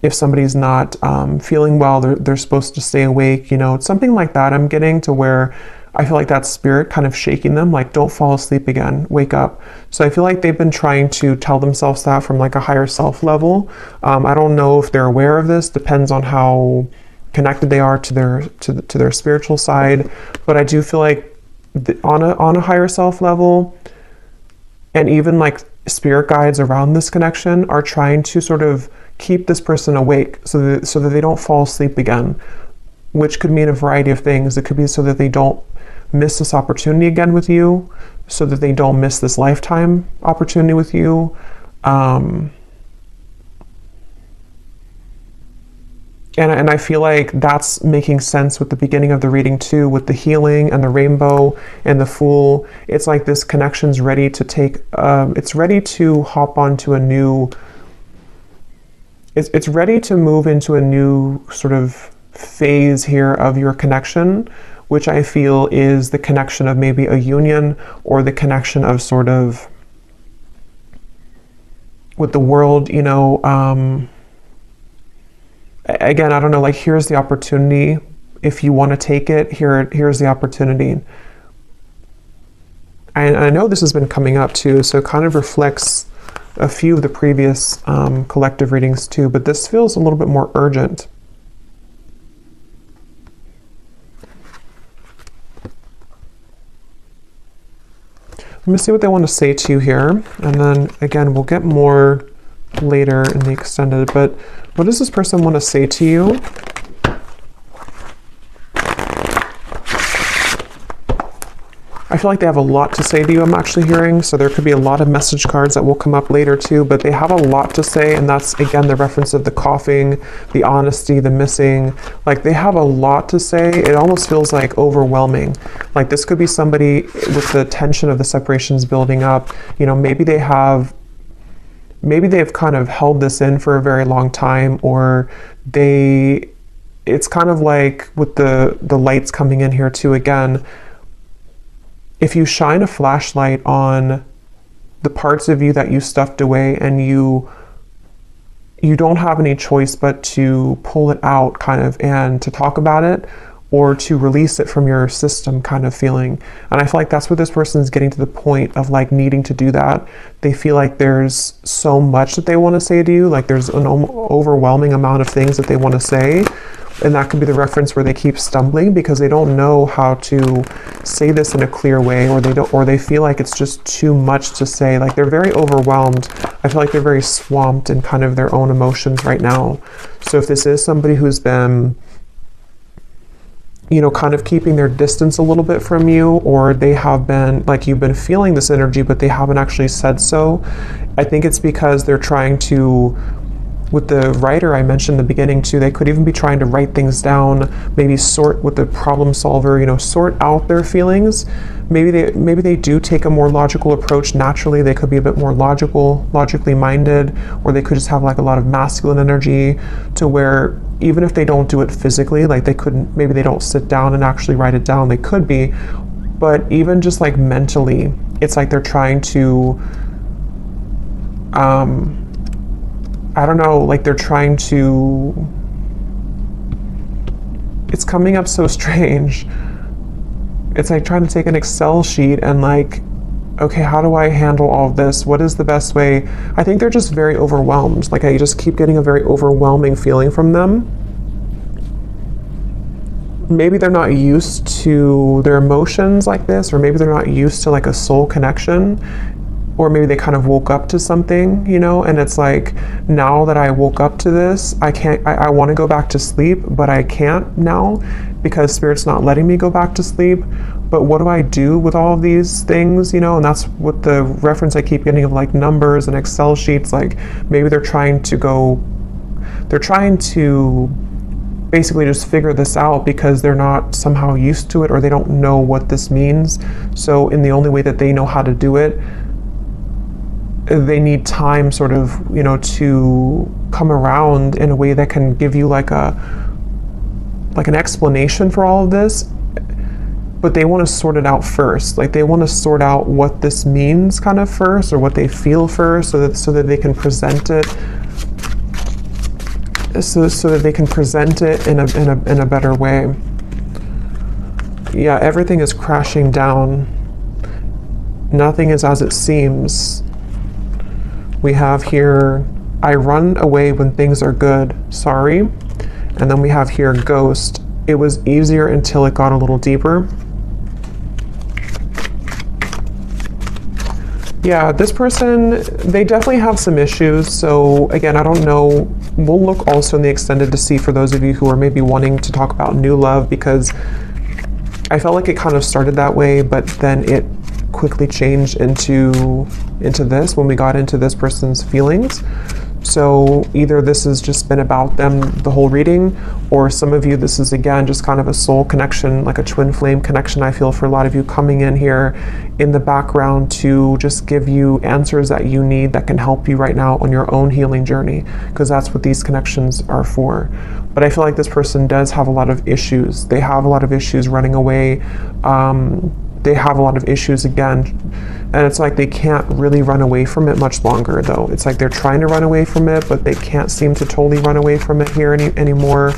if somebody's not feeling well, they're supposed to stay awake, you know, it's something like that. I'm getting to where I feel like that spirit kind of shaking them, like, don't fall asleep again, wake up. So I feel like they've been trying to tell themselves that from like a higher self level. I don't know if they're aware of this, depends on how connected they are to their spiritual side. But I do feel like on a higher self level, and even like spirit guides around this connection are trying to sort of keep this person awake so that they don't fall asleep again, which could mean a variety of things. It could be so that they don't miss this opportunity again with you, so that they don't miss this lifetime opportunity with you. And I feel like that's making sense with the beginning of the reading too, with the healing and the rainbow and the Fool. It's like this connection's ready to take, it's ready to hop onto a new, it's ready to move into a new sort of phase here of your connection, which I feel is the connection of maybe a union, or the connection of sort of with the world, you know. Again, I don't know, like, here's the opportunity. If you want to take it, here's the opportunity. And I know this has been coming up too, so it kind of reflects a few of the previous collective readings too, but this feels a little bit more urgent. Let me see what they want to say to you here, and then again, we'll get more later in the extended, but what does this person want to say to you? I feel like they have a lot to say to you, I'm actually hearing, so there could be a lot of message cards that will come up later too, but they have a lot to say, and that's, again, the reference of the coughing, the honesty, the missing. Like, they have a lot to say. It almost feels like overwhelming. Like, this could be somebody with the tension of the separations building up. You know, maybe they've kind of held this in for a very long time, or it's kind of like with the lights coming in here too, again, if you shine a flashlight on the parts of you that you stuffed away, and you don't have any choice but to pull it out kind of, and to talk about it, or to release it from your system kind of feeling. And I feel like that's what this person is getting to the point of, like, needing to do that. They feel like there's so much that they want to say to you, like there's an overwhelming amount of things that they want to say. And that could be the reference where they keep stumbling because they don't know how to say this in a clear way, or they feel like it's just too much to say. Like, they're very overwhelmed. I feel like they're very swamped in kind of their own emotions right now. So if this is somebody who's been, you know, kind of keeping their distance a little bit from you, or they have been, like, you've been feeling this energy, but they haven't actually said so, I think it's because they're trying to, with the writer I mentioned in the beginning too, they could even be trying to write things down, maybe sort with the problem solver, you know, sort out their feelings. Maybe they do take a more logical approach naturally. They could be a bit more logically minded, or they could just have like a lot of masculine energy to where even if they don't do it physically, like maybe they don't sit down and actually write it down. They could be, but even just like mentally, it's like they're trying to, I don't know, like they're trying to, it's coming up so strange. It's like trying to take an Excel sheet and like, okay, how do I handle all of this? What is the best way? I think they're just very overwhelmed. Like, I just keep getting a very overwhelming feeling from them. maybe they're not used to their emotions like this, or maybe they're not used to like a soul connection, or maybe they kind of woke up to something, you know, and it's like, now that I woke up to this, I want to go back to sleep, but I can't now because Spirit's not letting me go back to sleep. But what do I do with all of these things, you know? And that's what the reference I keep getting of like numbers and Excel sheets. Like maybe they're trying to basically just figure this out because they're not somehow used to it, or they don't know what this means. So in the only way that they know how to do it, they need time sort of, you know, to come around in a way that can give you like an explanation for all of this. But they want to sort it out first. Like they want to sort out what this means kind of first, or what they feel first, so that they can present it so that they can present it in a better way. Yeah, everything is crashing down. Nothing is as it seems. We have here, I run away when things are good, sorry. And then we have here, ghost. It was easier until it got a little deeper. Yeah, this person, they definitely have some issues. So again, I don't know. We'll look also in the extended to see for those of you who are maybe wanting to talk about new love, because I felt like it kind of started that way, but then it quickly changed into this when we got into this person's feelings. So either this has just been about them the whole reading, or some of you, this is again just kind of a soul connection, like a twin flame connection, I feel, for a lot of you coming in here in the background to just give you answers that you need that can help you right now on your own healing journey, because that's what these connections are for. But I feel like this person does have a lot of issues. They have a lot of issues running away. They have a lot of issues again, and it's like they can't really run away from it much longer though. It's like they're trying to run away from it, but they can't seem to totally run away from it here anymore.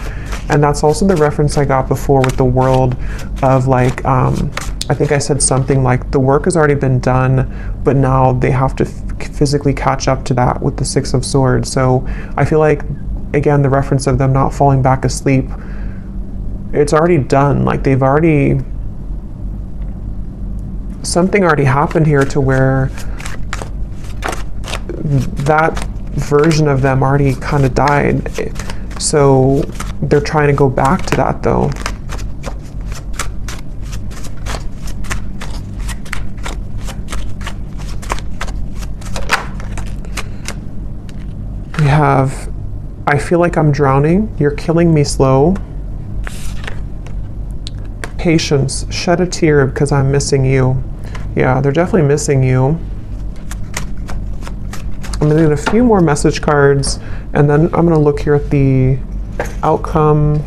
And that's also the reference I got before with the world of like, I think I said something like the work has already been done, but now they have to physically catch up to that with the Six of Swords. So I feel like, again, the reference of them not falling back asleep, it's already done. Like they've already, something already happened here to where that version of them already kind of died. So they're trying to go back to that though. We have, I feel like I'm drowning. You're killing me slow. Patience, shed a tear because I'm missing you. Yeah, they're definitely missing you. I'm gonna get a few more message cards, and then I'm gonna look here at the outcome.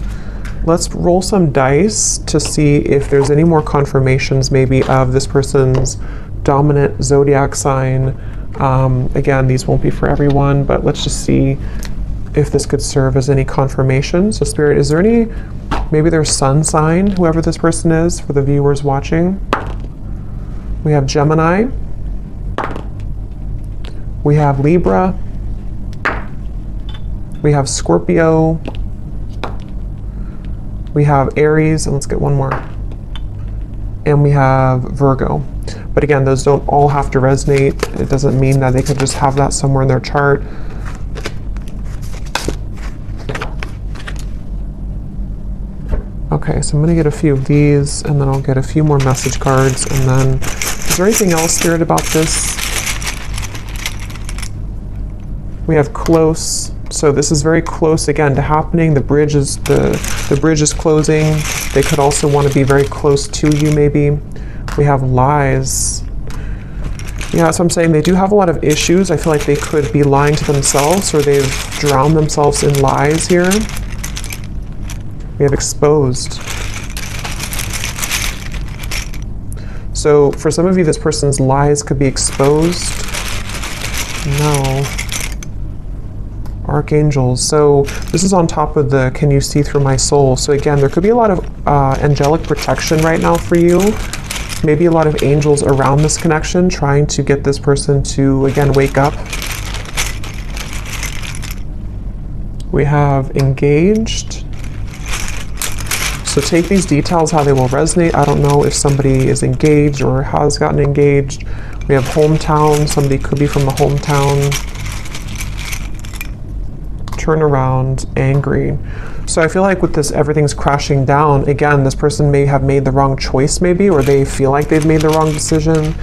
Let's roll some dice to see if there's any more confirmations maybe of this person's dominant zodiac sign. Again, these won't be for everyone, but let's just see if this could serve as any confirmation. So Spirit, is there any, maybe their sun sign, whoever this person is, for the viewers watching? We have Gemini. We have Libra. We have Scorpio. We have Aries, and let's get one more. And we have Virgo. But again, those don't all have to resonate. It doesn't mean that they could just have that somewhere in their chart. Okay, so I'm going to get a few of these, and then I'll get a few more message cards, and then, is there anything else, Spirit, about this? We have close, so this is very close again to happening. The bridge is closing. They could also want to be very close to you, maybe. We have lies. Yeah, that's what I'm saying. They do have a lot of issues. I feel like they could be lying to themselves, or they've drowned themselves in lies here. We have exposed. So for some of you, this person's lies could be exposed. No. Archangels. So this is on top of the can you see through my soul. So again, there could be a lot of angelic protection right now for you. Maybe a lot of angels around this connection trying to get this person to, again, wake up. We have engaged. So take these details how they will resonate. I don't know if somebody is engaged or has gotten engaged. We have hometown. Somebody could be from the hometown. Turn around, angry. So I feel like with this, everything's crashing down. Again, this person may have made the wrong choice maybe, or they feel like they've made the wrong decision.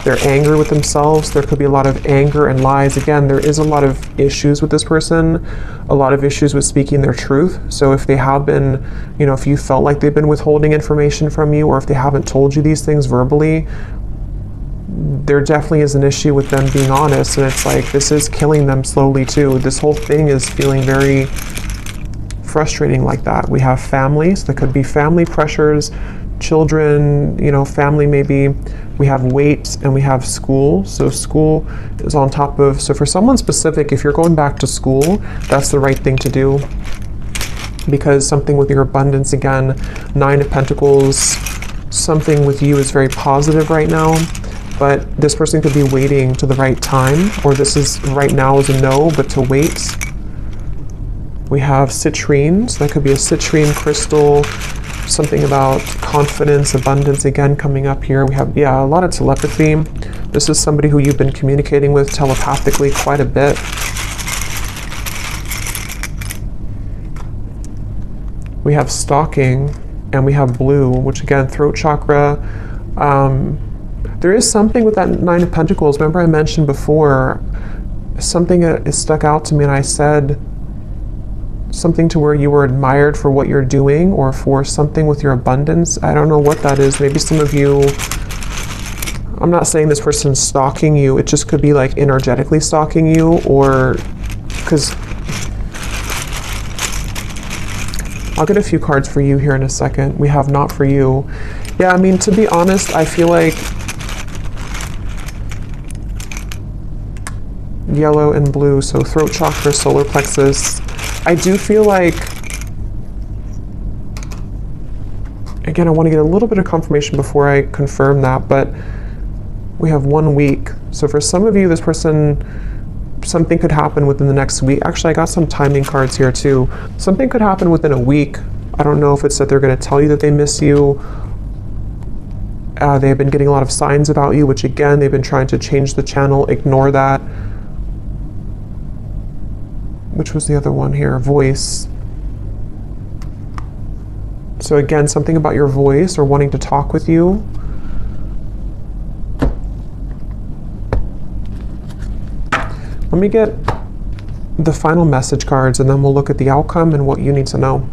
They're angry with themselves. There could be a lot of anger and lies. Again, there is a lot of issues with this person, a lot of issues with speaking their truth. So if they have been, you know, if you felt like they've been withholding information from you, or if they haven't told you these things verbally, there definitely is an issue with them being honest. And it's like, this is killing them slowly too. This whole thing is feeling very frustrating like that. We have families. There could be family pressures, children, you know, family maybe. We have weight, and we have school. So school is on top of, so for someone specific, if you're going back to school, that's the right thing to do, because something with your abundance, again, 9 of Pentacles, something with you is very positive right now, but this person could be waiting to the right time, or this is right now is a no, but to wait. We have citrine, so that could be a citrine crystal, something about confidence, abundance, again, coming up here. We have, yeah, a lot of telepathy. This is somebody who you've been communicating with telepathically quite a bit. We have stalking, and we have blue, which again, throat chakra. There is something with that 9 of Pentacles. Remember I mentioned before, something that stuck out to me, and I said something to where you were admired for what you're doing, or for something with your abundance. I don't know what that is. Maybe some of you, I'm not saying this person's stalking you, it just could be like energetically stalking you, or because I'll get a few cards for you here in a second. We have not for you. Yeah, I mean, to be honest, I feel like yellow and blue, so throat chakra, solar plexus. I do feel like, again, I want to get a little bit of confirmation before I confirm that, but we have 1 week. So for some of you, this person, something could happen within the next week. Actually, I got some timing cards here too. Something could happen within a week. I don't know if it's that they're going to tell you that they miss you. They've been getting a lot of signs about you, which again, they've been trying to change the channel. Ignore that. Which was the other one here? Voice. So again, something about your voice, or wanting to talk with you. Let me get the final message cards, and then we'll look at the outcome and what you need to know.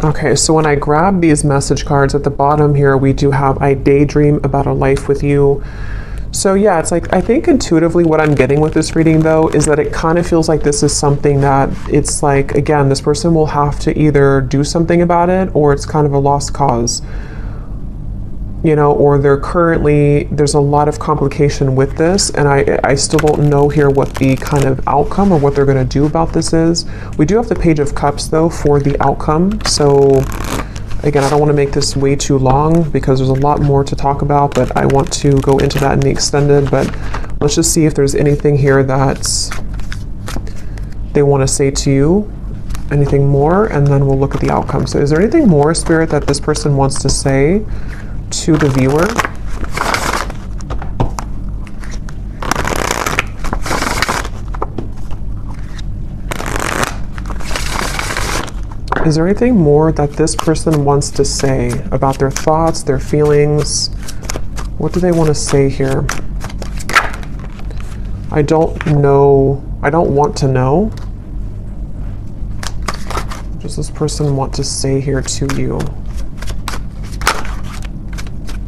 Okay, so when I grab these message cards at the bottom here, we do have, I daydream about a life with you. So yeah, it's like, I think intuitively what I'm getting with this reading though, is that it kind of feels like this is something that it's like, again, this person will have to either do something about it, or it's kind of a lost cause, you know, or there's a lot of complication with this, and I still don't know here what the kind of outcome or what they're going to do about this is. We do have the Page of Cups though for the outcome. So again, I don't want to make this way too long because there's a lot more to talk about, but I want to go into that in the extended. But let's just see if there's anything here that they want to say to you, anything more, and then we'll look at the outcome. So is there anything more, Spirit, that this person wants to say to the viewer? Is there anything more that this person wants to say about their thoughts, their feelings? What do they want to say here? I don't know. I don't want to know. What does this person want to say here to you?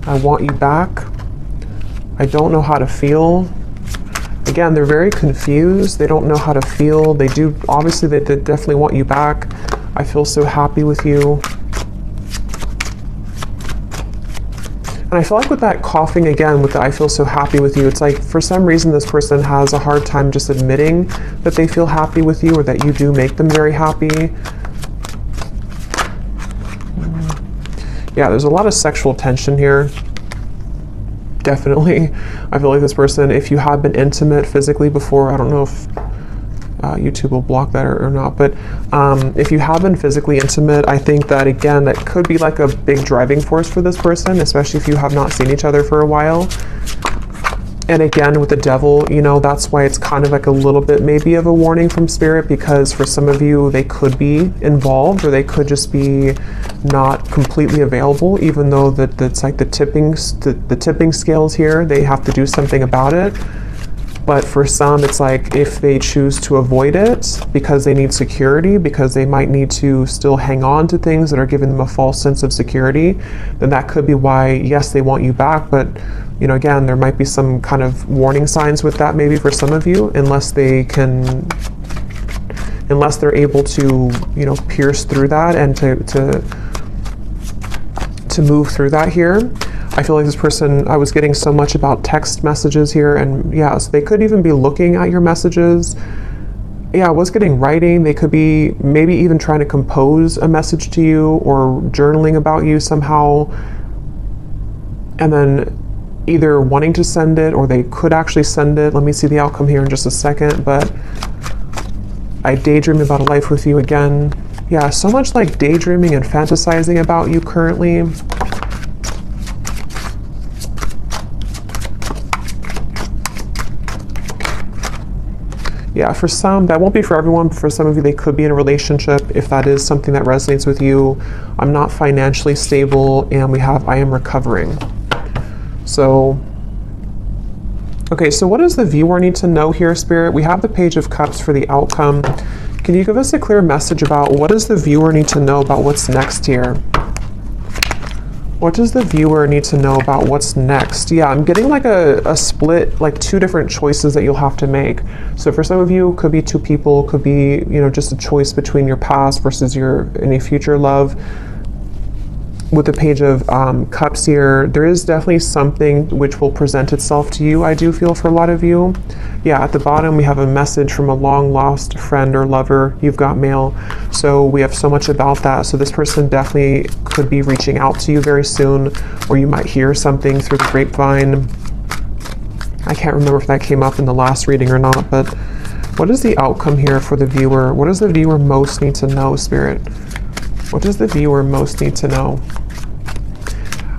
I want you back. I don't know how to feel. Again, they're very confused. They don't know how to feel. They do, obviously, they definitely want you back. I feel so happy with you. And I feel like with that coughing, again, with the I feel so happy with you, it's like for some reason this person has a hard time just admitting that they feel happy with you, or that you do make them very happy. Yeah, there's a lot of sexual tension here. Definitely. I feel like this person, if you have been intimate physically before, I don't know if YouTube will block that or not. But if you have been physically intimate, I think that, again, that could be like a big driving force for this person, especially if you have not seen each other for a while. And again, with the devil, you know, that's why it's kind of like a little bit maybe of a warning from spirit, because for some of you, they could be involved, or they could just be not completely available, even though that's like the tipping scales here, they have to do something about it. But for some, it's like if they choose to avoid it because they need security, because they might need to still hang on to things that are giving them a false sense of security, then that could be why, yes, they want you back. But, you know, again, there might be some kind of warning signs with that maybe for some of you, unless they're able to, you know, pierce through that and to move through that here. I feel like this person, I was getting so much about text messages here, and yeah, so they could even be looking at your messages. Yeah, I was getting writing. They could be maybe even trying to compose a message to you or journaling about you somehow, and then either wanting to send it, or they could actually send it. Let me see the outcome here in just a second. But I daydream about a life with you again. Yeah, so much like daydreaming and fantasizing about you currently. Yeah, for some, that won't be for everyone, but for some of you, they could be in a relationship. If that is something that resonates with you, I'm not financially stable, and we have, I am recovering. So, okay, so what does the viewer need to know here, Spirit? We have the Page of Cups for the outcome. Can you give us a clear message about what does the viewer need to know about what's next here? What does the viewer need to know about what's next? Yeah, I'm getting like a split, like two different choices that you'll have to make. So for some of you, it could be two people, could be, you know, just a choice between your past versus your any future love. With the Page of Cups here, there is definitely something which will present itself to you, I do feel, for a lot of you. Yeah, at the bottom we have a message from a long lost friend or lover. You've got mail. So we have so much about that. So this person definitely could be reaching out to you very soon, or you might hear something through the grapevine. I can't remember if that came up in the last reading or not, but what is the outcome here for the viewer? What does the viewer most need to know, Spirit? What does the viewer most need to know?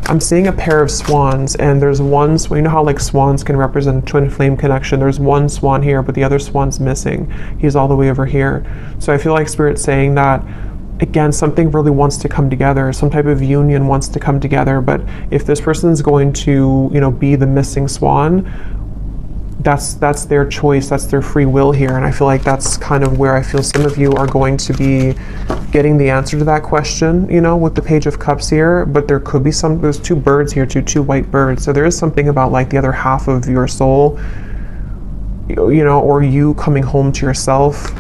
I'm seeing a pair of swans, and there's one swan. You know how like swans can represent a twin flame connection? There's one swan here, but the other swan's missing. He's all the way over here. So I feel like Spirit's saying that, again, something really wants to come together. Some type of union wants to come together. But if this person's going to, you know, be the missing swan, that's their choice, that's their free will here. And I feel like that's kind of where I feel some of you are going to be getting the answer to that question, you know, with the Page of Cups here. But there could be there's two birds here, two white birds. So there is something about like the other half of your soul, you know, or you coming home to yourself.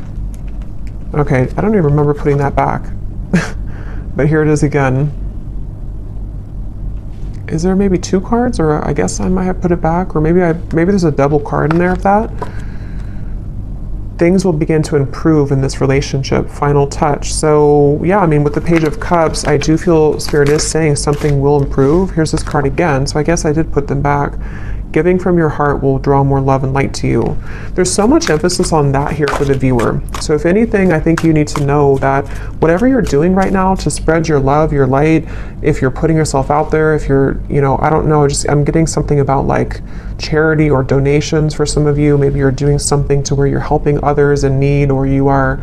Okay, I don't even remember putting that back. But here it is again. Is there maybe two cards, or I guess I might have put it back, or maybe there's a double card in there of that. Things will begin to improve in this relationship. Final touch. So yeah, I mean, with the Page of Cups, I do feel Spirit is saying something will improve. Here's this card again, so I guess I did put them back. Giving from your heart will draw more love and light to you. There's so much emphasis on that here for the viewer. So if anything, I think you need to know that whatever you're doing right now to spread your love, your light, if you're putting yourself out there, if you're, you know, I don't know, just I'm getting something about like charity or donations for some of you. Maybe you're doing something to where you're helping others in need, or you are,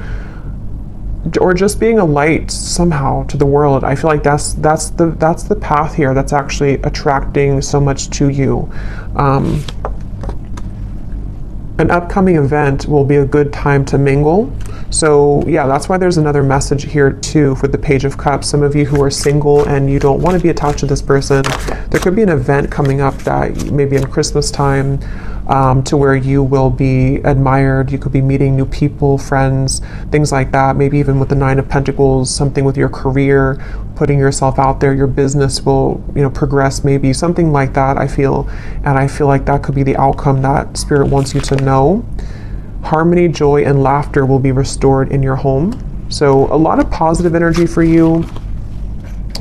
or just being a light somehow to the world. I feel like that's the path here that's actually attracting so much to you. An upcoming event will be a good time to mingle. So yeah, that's why there's another message here too for the Page of Cups. Some of you who are single and you don't want to be attached to this person, there could be an event coming up that maybe in Christmas time, to where you will be admired. You could be meeting new people, friends, things like that. Maybe even with the Nine of Pentacles, something with your career, putting yourself out there, your business will, you know, progress, maybe something like that, I feel. And I feel like that could be the outcome that Spirit wants you to know. Harmony, joy, and laughter will be restored in your home. So a lot of positive energy for you.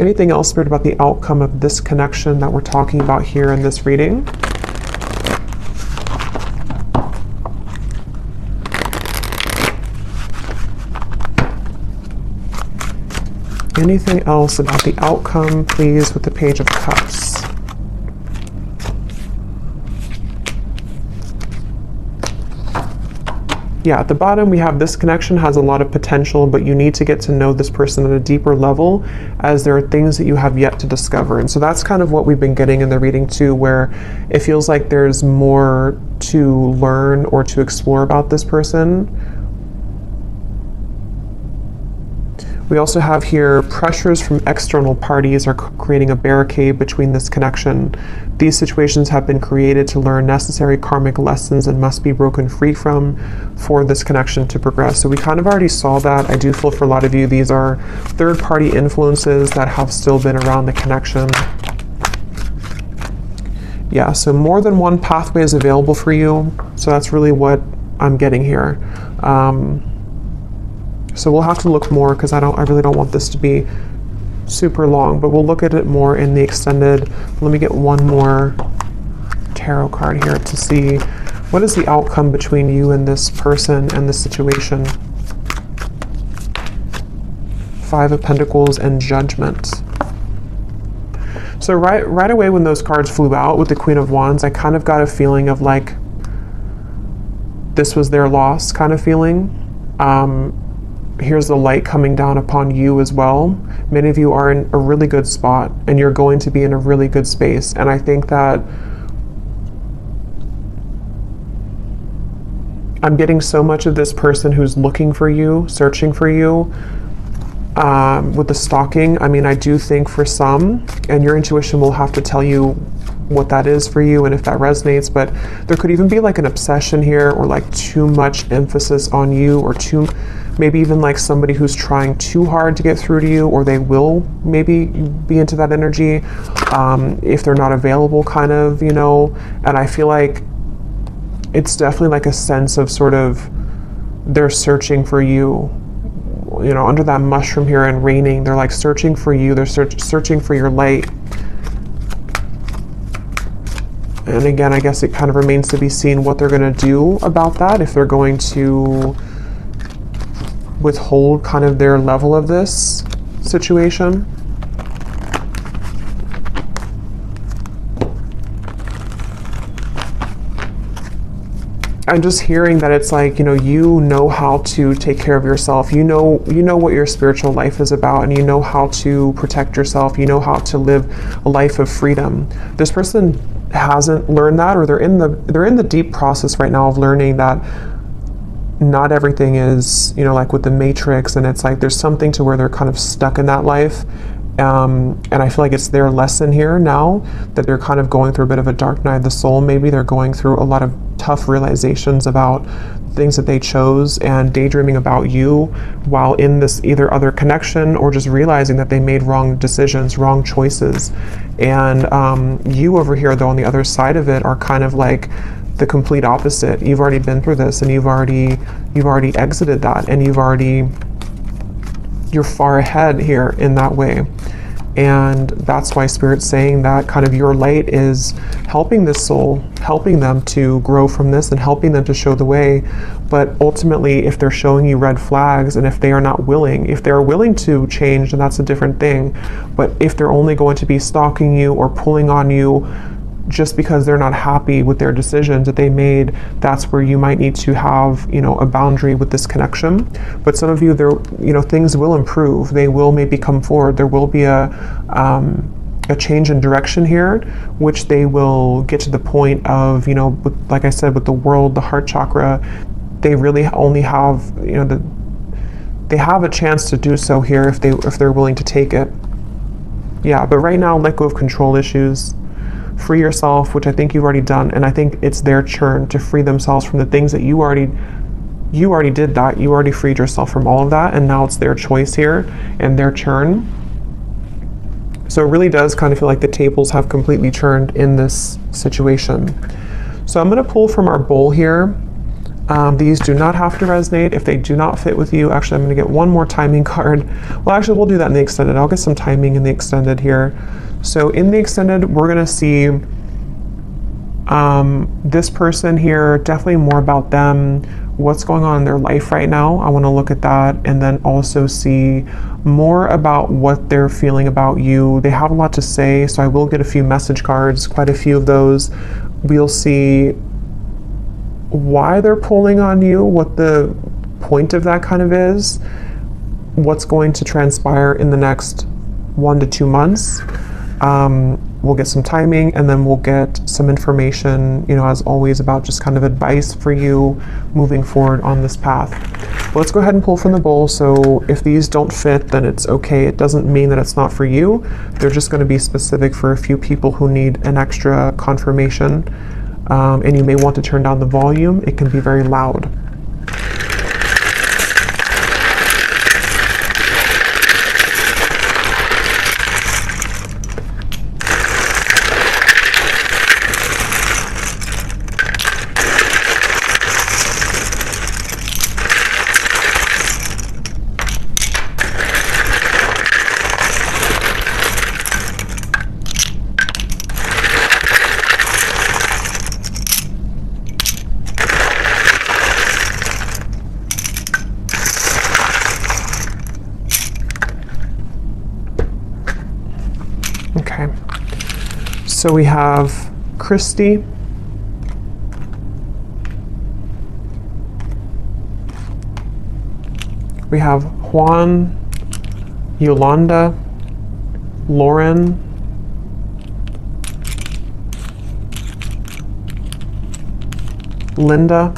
Anything else, Spirit, about the outcome of this connection that we're talking about here in this reading? anything else about the outcome, please, with the Page of Cups? Yeah, at the bottom we have this connection has a lot of potential, but you need to get to know this person at a deeper level, as there are things that you have yet to discover. And so that's kind of what we've been getting in the reading too, where it feels like there's more to learn or to explore about this person. We also have here pressures from external parties are creating a barricade between this connection. These situations have been created to learn necessary karmic lessons and must be broken free from for this connection to progress. So we kind of already saw that. I do feel for a lot of you, these are third-party influences that have still been around the connection. Yeah, so more than one pathway is available for you. So that's really what I'm getting here. So we'll have to look more, because I really don't want this to be super long, but we'll look at it more in the extended. Let me get one more tarot card here to see what is the outcome between you and this person and this situation. Five of Pentacles and Judgment. So right away when those cards flew out with the Queen of Wands, I kind of got a feeling of like this was their loss kind of feeling. Here's the light coming down upon you as well. Many of you are in a really good spot, and you're going to be in a really good space. And I think that I'm getting so much of this person who's looking for you, searching for you, with the stalking. I mean, I do think for some, and your intuition will have to tell you what that is for you and if that resonates, but there could even be like an obsession here, or like too much emphasis on you, or maybe even like somebody who's trying too hard to get through to you, or they will maybe be into that energy if they're not available, kind of, you know. And I feel like it's definitely like a sense of sort of they're searching for you, you know, under that mushroom here and raining. They're like searching for you. They're searching for your light. And again, I guess it kind of remains to be seen what they're going to do about that, if they're going to withhold kind of their level of this situation. I'm just hearing that it's like, you know how to take care of yourself. You know what your spiritual life is about, and you know how to protect yourself. You know how to live a life of freedom. This person hasn't learned that, or they're in the deep process right now of learning that not everything is, like with the Matrix, and it's like there's something to where they're kind of stuck in that life. And I feel like it's their lesson here now that they're kind of going through a bit of a dark night of the soul. Maybe they're going through a lot of tough realizations about things that they chose, and daydreaming about you while in this either other connection, or just realizing that they made wrong decisions, wrong choices. And you over here, though, on the other side of it, are kind of like the complete opposite. You've already been through this, and you've already exited that, and you're far ahead here in that way. And that's why Spirit's saying that kind of your light is helping this soul, helping them to grow from this, and helping them to show the way. But ultimately, if they're showing you red flags, and if they are not willing, if they're willing to change, then that's a different thing. But if they're only going to be stalking you or pulling on you just because they're not happy with their decisions that they made, that's where you might need to have, a boundary with this connection. But some of you, things will improve. They will maybe come forward. There will be a change in direction here, which they will get to the point of, like I said, with the world, the heart chakra, they really only have, they have a chance to do so here if they're willing to take it. Yeah, but right now, let go of control issues. Free yourself, which I think you've already done, and I think it's their turn to free themselves from the things that you already did that. You already freed yourself from all of that, and now it's their choice here and their turn. So it really does kind of feel like the tables have completely turned in this situation. So I'm going to pull from our bowl here. These do not have to resonate if they do not fit with you. Actually, I'm going to get one more timing card. Well, actually, we'll do that in the extended. I'll get some timing in the extended here. So in the extended, we're going to see this person here, definitely more about them, what's going on in their life right now. I want to look at that and then also see more about what they're feeling about you. They have a lot to say, so I will get a few message cards, quite a few of those. We'll see why they're pulling on you, what the point of that kind of is, what's going to transpire in the next 1 to 2 months. We'll get some timing, and then we'll get some information, you know, as always, about just kind of advice for you moving forward on this path. But let's go ahead and pull from the bowl. So if these don't fit, then it's okay. It doesn't mean that it's not for you. They're just going to be specific for a few people who need an extra confirmation. And you may want to turn down the volume. It can be very loud. Okay, so we have Christy, we have Juan, Yolanda, Lauren, Linda,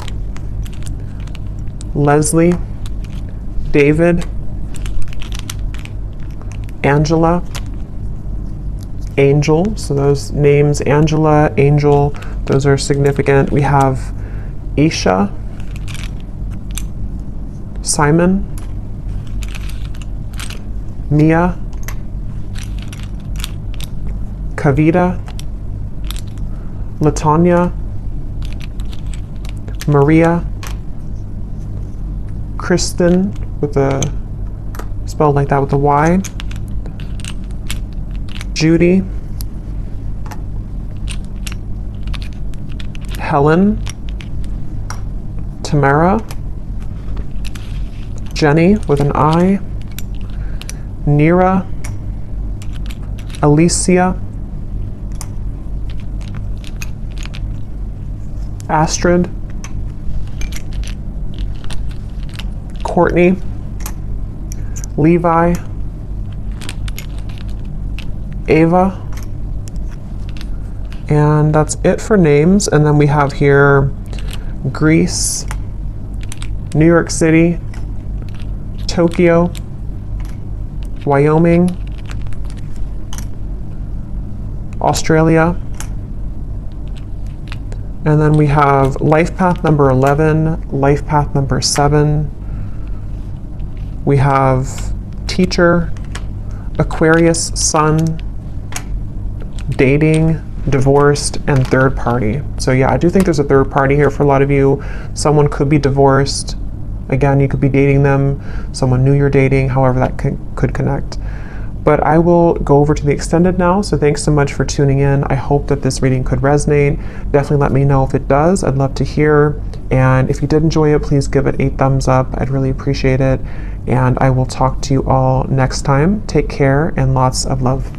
Leslie, David, Angela, Angel. So those names, Angela, Angel, those are significant. We have Isha, Simon, Mia, Kavita, Latanya, Maria, Kristen, with a spelled like that with a Y, Judy, Helen, Tamara, Jenny with an I, Nira, Alicia, Astrid, Courtney, Levi, Ava, and that's it for names. And then we have here Greece, New York City, Tokyo, Wyoming, Australia, and then we have life path number 11, life path number 7. We have teacher, Aquarius, sun, dating, divorced, and third party. So yeah, I do think there's a third party here for a lot of you. Someone could be divorced. Again, you could be dating them. Someone new you're dating, however that could connect. But I will go over to the extended now. So thanks so much for tuning in. I hope that this reading could resonate. Definitely let me know if it does. I'd love to hear. And if you did enjoy it, please give it a thumbs up. I'd really appreciate it. And I will talk to you all next time. Take care and lots of love.